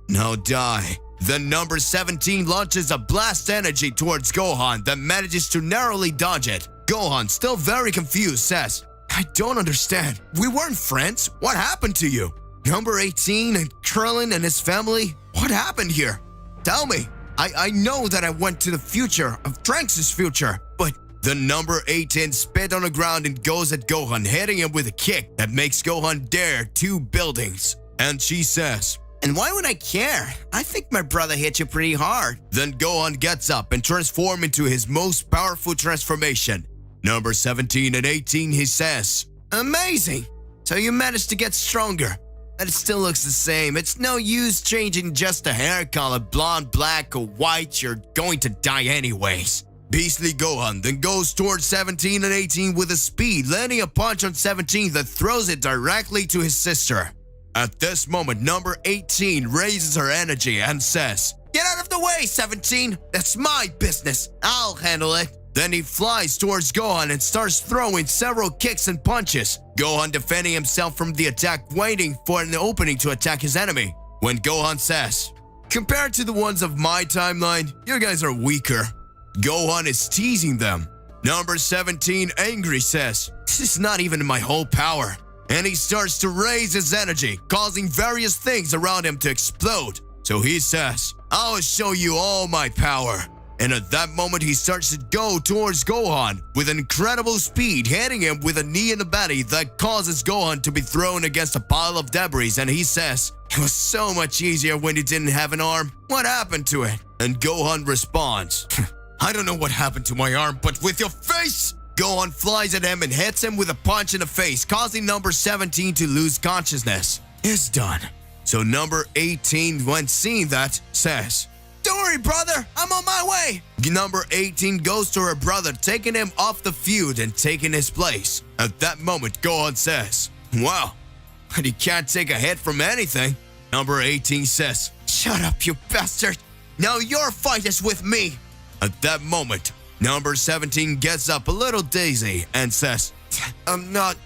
"Now die." Then number 17 launches a blast energy towards Gohan that manages to narrowly dodge it. Gohan, still very confused, says, "I don't understand. We weren't friends. What happened to you?" Number 18 and Krillin and his family? What happened here? Tell me. I know that I went to the future of Trunks' future, but the number 18 spit on the ground and goes at Gohan, hitting him with a kick that makes Gohan dare 2 buildings. And she says, "And why would I care? I think my brother hit you pretty hard." Then Gohan gets up and transforms into his most powerful transformation. Number 17 and 18, he says, Amazing! So you managed to get stronger. But it still looks the same. It's no use changing just a hair color, blonde, black, or white. You're going to die anyways. Beastly Gohan then goes towards 17 and 18 with a speed, landing a punch on 17 that throws it directly to his sister. At this moment, number 18 raises her energy and says, "Get out of the way, 17! That's my business! I'll handle it!" Then he flies towards Gohan and starts throwing several kicks and punches. Gohan defending himself from the attack, waiting for an opening to attack his enemy. When Gohan says, "Compared to the ones of my timeline, you guys are weaker." Gohan is teasing them. Number 17 angry says, "This is not even my whole power." And he starts to raise his energy, causing various things around him to explode. So he says, "I'll show you all my power." And at that moment, he starts to go towards Gohan with incredible speed, hitting him with a knee in the body that causes Gohan to be thrown against a pile of debris. And he says, "It was so much easier when you didn't have an arm. What happened to it?" And Gohan responds, "I don't know what happened to my arm, but with your face!" Gohan flies at him and hits him with a punch in the face, causing number 17 to lose consciousness. It's done. So number 18, when seeing that, says, "Don't worry, brother, I'm on my way." Number 18 goes to her brother, taking him off the feud and taking his place. At that moment, Gohan says, "Wow, but he can't take a hit from anything." Number 18 says, "Shut up, you bastard. Now your fight is with me." At that moment, number 17 gets up a little dizzy and says, "I'm not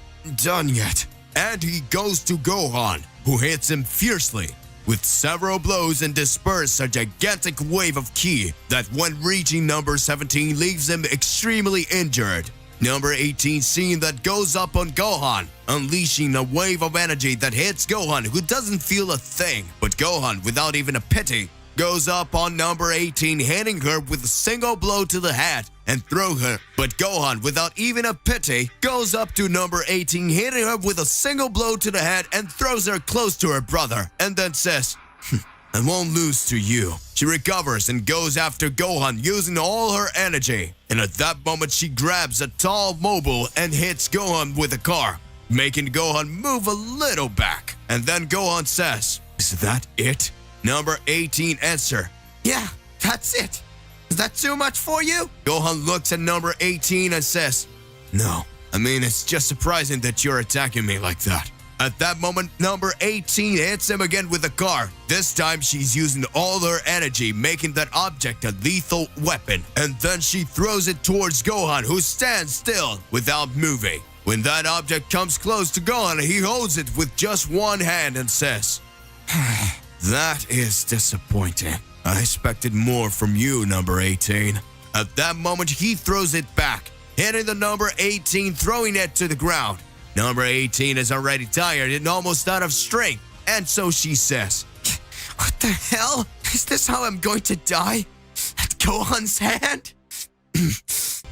done yet." And he goes to Gohan, who hits him fiercely with several blows and disperses a gigantic wave of ki that when reaching number 17 leaves him extremely injured. Number 18 seeing that goes up on Gohan, unleashing a wave of energy that hits Gohan, who doesn't feel a thing. But Gohan, without even a pity, goes up on number 18, hitting her with a single blow to the head and throw her. But Gohan, without even a pity, goes up to number 18, hitting her with a single blow to the head and throws her close to her brother, and then says, "I won't lose to you." She recovers and goes after Gohan using all her energy. And at that moment, she grabs a tall mobile and hits Gohan with a car, making Gohan move a little back. And then Gohan says, "Is that it?" Number 18 answer, "Yeah, that's it. Is that too much for you?" Gohan looks at number 18 and says, "No, I mean, it's just surprising that you're attacking me like that." At that moment, number 18 hits him again with a car. This time, she's using all her energy, making that object a lethal weapon. And then she throws it towards Gohan, who stands still without moving. When that object comes close to Gohan, he holds it with just one hand and says, "That is disappointing. I expected more from you, number 18. At that moment, he throws it back, hitting the number 18, throwing it to the ground. Number 18 is already tired and almost out of strength, and so she says, "What the hell? Is this how I'm going to die? At Gohan's hand?"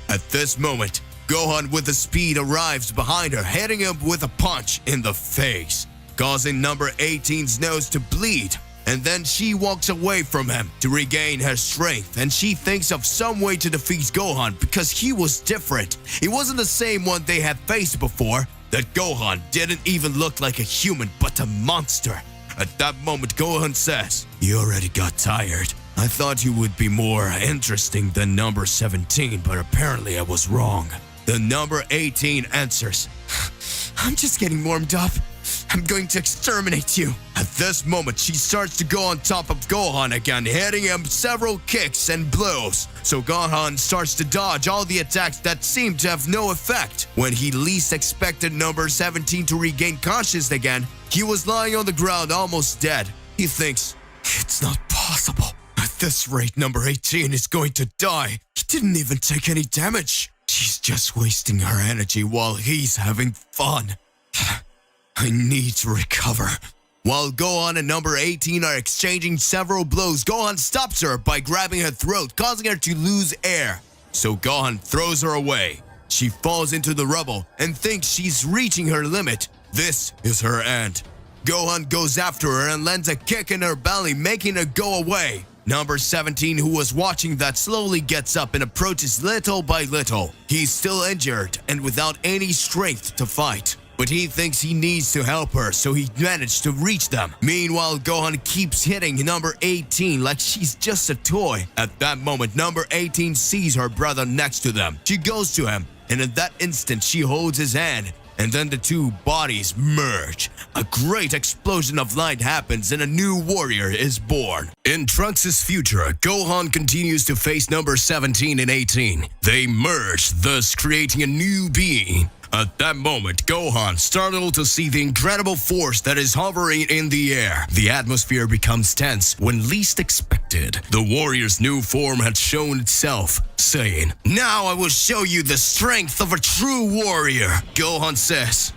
At this moment, Gohan with the speed arrives behind her, hitting him with a punch in the face, causing number 18's nose to bleed. And then she walks away from him to regain her strength, and she thinks of some way to defeat Gohan because he was different. He wasn't the same one they had faced before. That Gohan didn't even look like a human but a monster. At that moment, Gohan says, "You already got tired. I thought you would be more interesting than number 17, but apparently I was wrong." The number 18 answers, "I'm just getting warmed up. I'm going to exterminate you." At this moment, she starts to go on top of Gohan again, hitting him several kicks and blows. So Gohan starts to dodge all the attacks that seem to have no effect. When he least expected number 17 to regain consciousness again, he was lying on the ground almost dead. He thinks, "It's not possible. At this rate, number 18 is going to die. He didn't even take any damage. She's just wasting her energy while he's having fun. I need to recover." While Gohan and number 18 are exchanging several blows, Gohan stops her by grabbing her throat, causing her to lose air. So Gohan throws her away. She falls into the rubble and thinks she's reaching her limit. This is her end. Gohan goes after her and lands a kick in her belly, making her go away. Number 17, who was watching that, slowly gets up and approaches little by little. He's still injured and without any strength to fight. but he thinks he needs to help her, so he managed to reach them. Meanwhile, Gohan keeps hitting number 18 like she's just a toy. At that moment, number 18 sees her brother next to them. She goes to him, and in that instant, she holds his hand. And then the two bodies merge. A great explosion of light happens and a new warrior is born. In Trunks' future, Gohan continues to face number 17 and 18. They merge, thus creating a new being. At that moment, Gohan startled to see the incredible force that is hovering in the air. The atmosphere becomes tense when least expected. The warrior's new form had shown itself, saying, "Now I will show you the strength of a true warrior." Gohan says,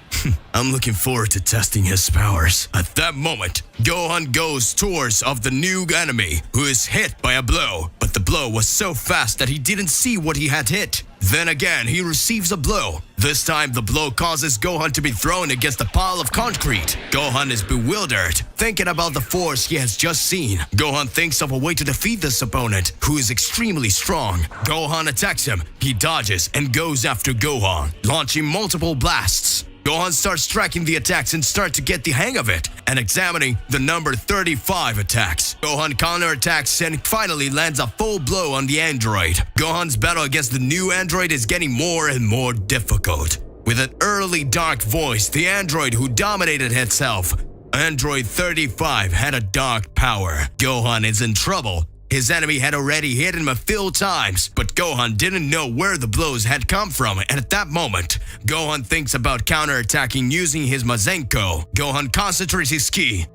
"I'm looking forward to testing his powers." At that moment, Gohan goes towards of the new enemy, who is hit by a blow. But the blow was so fast that he didn't see what he had hit. Then again, he receives a blow. This time, the blow causes Gohan to be thrown against a pile of concrete. Gohan is bewildered, thinking about the force he has just seen. Gohan thinks of a way to defeat this opponent, who is extremely strong. Gohan attacks him. He dodges and goes after Gohan, launching multiple blasts. Gohan starts tracking the attacks and starts to get the hang of it, and examining the number 35 attacks. Gohan counterattacks and finally lands a full blow on the android. Gohan's battle against the new android is getting more and more difficult. With an early dark voice, the android who dominated itself, Android 35, had a dark power. Gohan is in trouble. His enemy had already hit him a few times, but Gohan didn't know where the blows had come from, and at that moment, Gohan thinks about counterattacking using his Mazenko. Gohan concentrates his ki.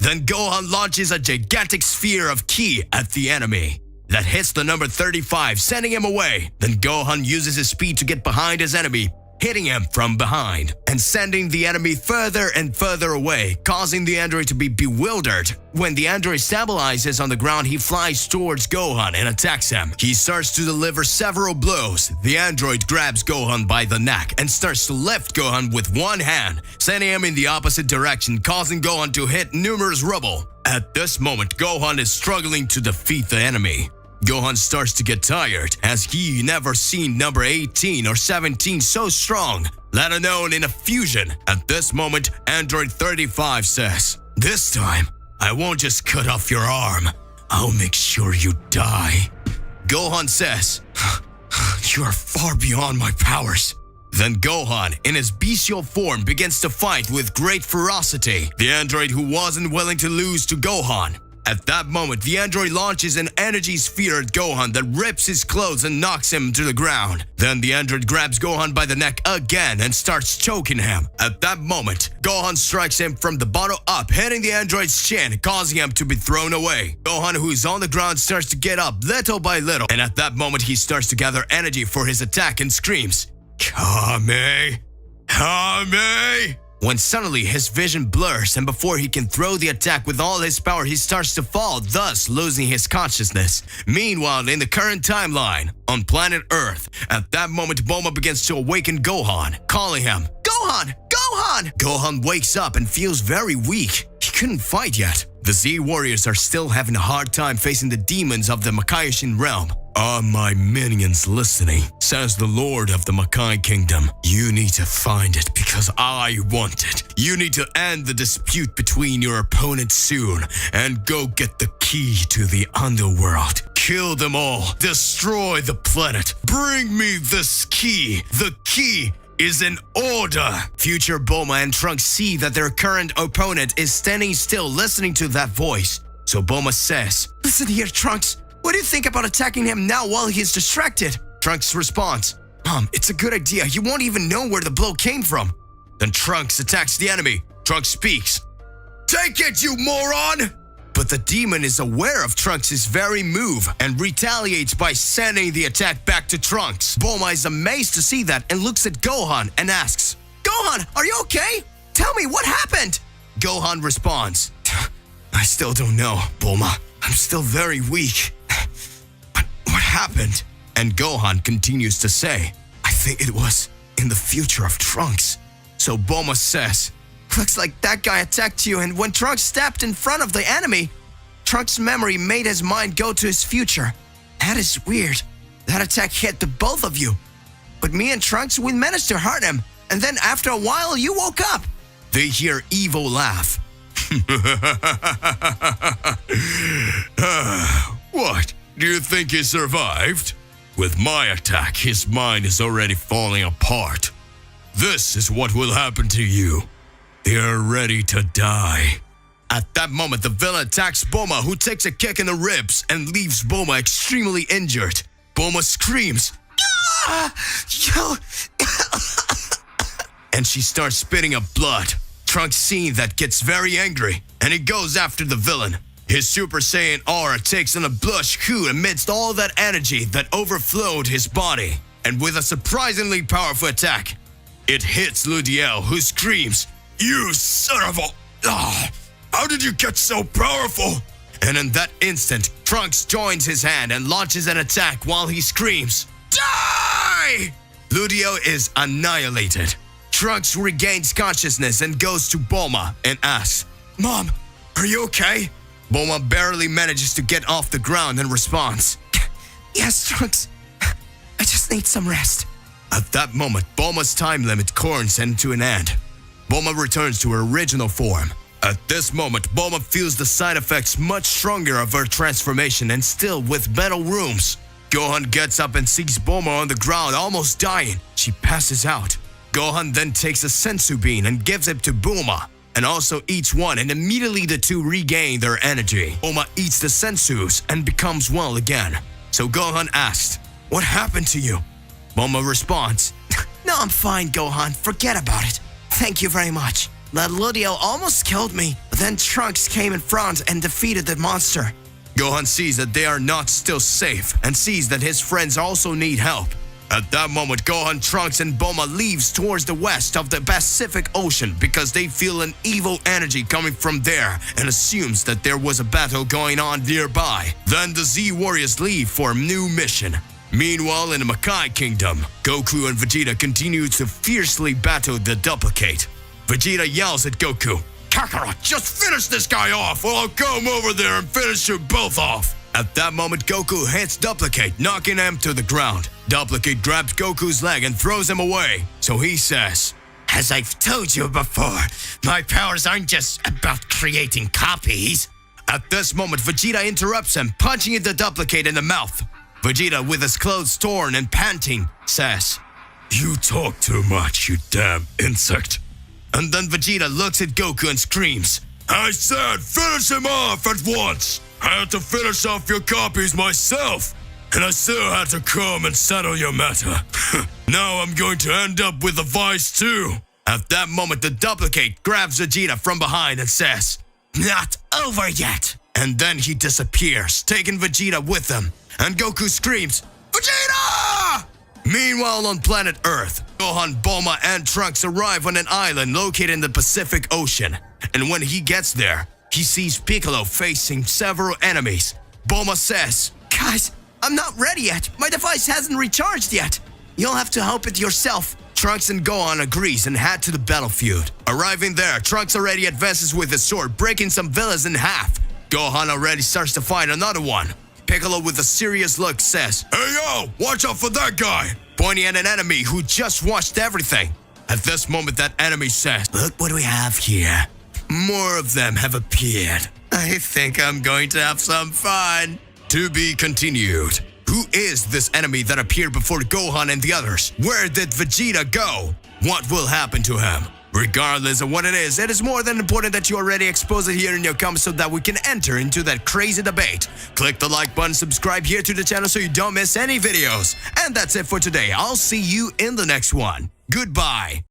Then Gohan launches a gigantic sphere of ki at the enemy that hits the number 35, sending him away. Then Gohan uses his speed to get behind his enemy, hitting him from behind and sending the enemy further and further away, causing the android to be bewildered. When the android stabilizes on the ground, he flies towards Gohan and attacks him. He starts to deliver several blows. The android grabs Gohan by the neck and starts to lift Gohan with one hand, sending him in the opposite direction, causing Gohan to hit numerous rubble. At this moment, Gohan is struggling to defeat the enemy. Gohan starts to get tired, as he never seen number 18 or 17 so strong, let alone in a fusion. At this moment, Android 35 says, "This time, I won't just cut off your arm. I'll make sure you die." Gohan says, "You are far beyond my powers." Then Gohan, in his bestial form, begins to fight with great ferocity. The android who wasn't willing to lose to Gohan. At that moment, the android launches an energy sphere at Gohan that rips his clothes and knocks him to the ground. Then the android grabs Gohan by the neck again and starts choking him. At that moment, Gohan strikes him from the bottom up, hitting the android's chin, causing him to be thrown away. Gohan, who is on the ground, starts to get up little by little, and at that moment, he starts to gather energy for his attack and screams, "Kame! Kame!" When suddenly his vision blurs, and before he can throw the attack with all his power, he starts to fall, thus losing his consciousness. Meanwhile, in the current timeline, on planet Earth, at that moment Bulma begins to awaken Gohan, calling him, "Gohan! Gohan!" Gohan wakes up and feels very weak. He couldn't fight yet. The Z warriors are still having a hard time facing the demons of the Makaiishin realm. "Are my minions listening?" says the Lord of the Makai Kingdom. "You need to find it because I want it. You need to end the dispute between your opponents soon and go get the key to the underworld. Kill them all. Destroy the planet. Bring me this key. The key is in order." Future Bulma and Trunks see that their current opponent is standing still listening to that voice. So Bulma says, "Listen here, Trunks. What do you think about attacking him now while he's distracted?" Trunks responds, "It's a good idea. He won't even know where the blow came from." Then Trunks attacks the enemy. Trunks speaks, "Take it, you moron!" But the demon is aware of Trunks' very move and retaliates by sending the attack back to Trunks. Bulma is amazed to see that and looks at Gohan and asks, "Gohan, are you okay? Tell me what happened?" Gohan responds, "I still don't know, Bulma. I'm still very weak. But what happened?" And Gohan continues to say, "I think it was in the future of Trunks." So Bulma says, "Looks like that guy attacked you, and when Trunks stepped in front of the enemy, Trunks' memory made his mind go to his future. That is weird. That attack hit the both of you. but me and Trunks, we managed to hurt him. And then after a while, you woke up. They hear Evo laugh. What? Do you think he survived? With my attack, his mind is already falling apart. This is what will happen to you. They are ready to die. At that moment, the villain attacks Bulma, who takes a kick in the ribs and leaves Bulma extremely injured. Bulma screams, "Ah! Yo!" and she starts spitting up blood. Trunks seeing that gets very angry, and he goes after the villain. His Super Saiyan aura takes on a blush hue amidst all that energy that overflowed his body. And with a surprisingly powerful attack, it hits Ludiel, who screams, You son of a... Ah, how did you get so powerful? And in that instant, Trunks joins his hand and launches an attack while he screams, Die! Ludio is annihilated. Trunks regains consciousness and goes to Bulma and asks, Mom, are you okay? Bulma barely manages to get off the ground and responds, Yes, Trunks. I just need some rest. At that moment, Bulma's time limit comes to an end. Bulma returns to her original form. At this moment, Bulma feels the side effects much stronger of her transformation and still with metal rooms. Gohan gets up and sees Bulma on the ground almost dying. She passes out. Gohan then takes a sensu bean and gives it to Bulma, and also eats one, and immediately the two regain their energy. Bulma eats the sensus and becomes well again. So Gohan asks, What happened to you? Bulma responds, No, I'm fine, Gohan. Forget about it. Thank you very much. That Ludio almost killed me, but then Trunks came in front and defeated the monster. Gohan sees that they are not still safe and sees that his friends also need help. At that moment, Gohan, Trunks, and Bulma leaves towards the west of the Pacific Ocean because they feel an evil energy coming from there and assumes that there was a battle going on nearby. Then the Z Warriors leave for a new mission. Meanwhile, in the Makai Kingdom, Goku and Vegeta continue to fiercely battle the duplicate. Vegeta yells at Goku, Kakarot, just finish this guy off or I'll come over there and finish you both off. At that moment, Goku hits Duplicate, knocking him to the ground. Duplicate grabs Goku's leg and throws him away. So he says, As I've told you before, my powers aren't just about creating copies. At this moment, Vegeta interrupts him, punching the Duplicate in the mouth. Vegeta, with his clothes torn and panting, says, You talk too much, you damn insect. And then Vegeta looks at Goku and screams, I said finish him off at once! I had to finish off your copies myself, and I still had to come and settle your matter. Now I'm going to end up with a vice too. At that moment, the Duplicate grabs Vegeta from behind and says, Not over yet! And then he disappears, taking Vegeta with him. And Goku screams, Vegeta! Meanwhile, on planet Earth, Gohan, Bulma, and Trunks arrive on an island located in the Pacific Ocean. And when he gets there, he sees Piccolo facing several enemies. Bulma says, Guys, I'm not ready yet. My device hasn't recharged yet. You'll have to help it yourself. Trunks and Gohan agrees and head to the battlefield. Arriving there, Trunks already advances with his sword, breaking some villains in half. Gohan already starts to fight another one. Piccolo, with a serious look, says, Hey yo, watch out for that guy! Pointing at an enemy who just watched everything. At this moment, that enemy says, Look what we have here. More of them have appeared. I think I'm going to have some fun. To be continued. Who is this enemy that appeared before Gohan and the others? Where did Vegeta go? What will happen to him? Regardless of what it is more than important that you already expose it here in your comments so that we can enter into that crazy debate. Click the like button, subscribe here to the channel so you don't miss any videos. And that's it for today. I'll see you in the next one. Goodbye.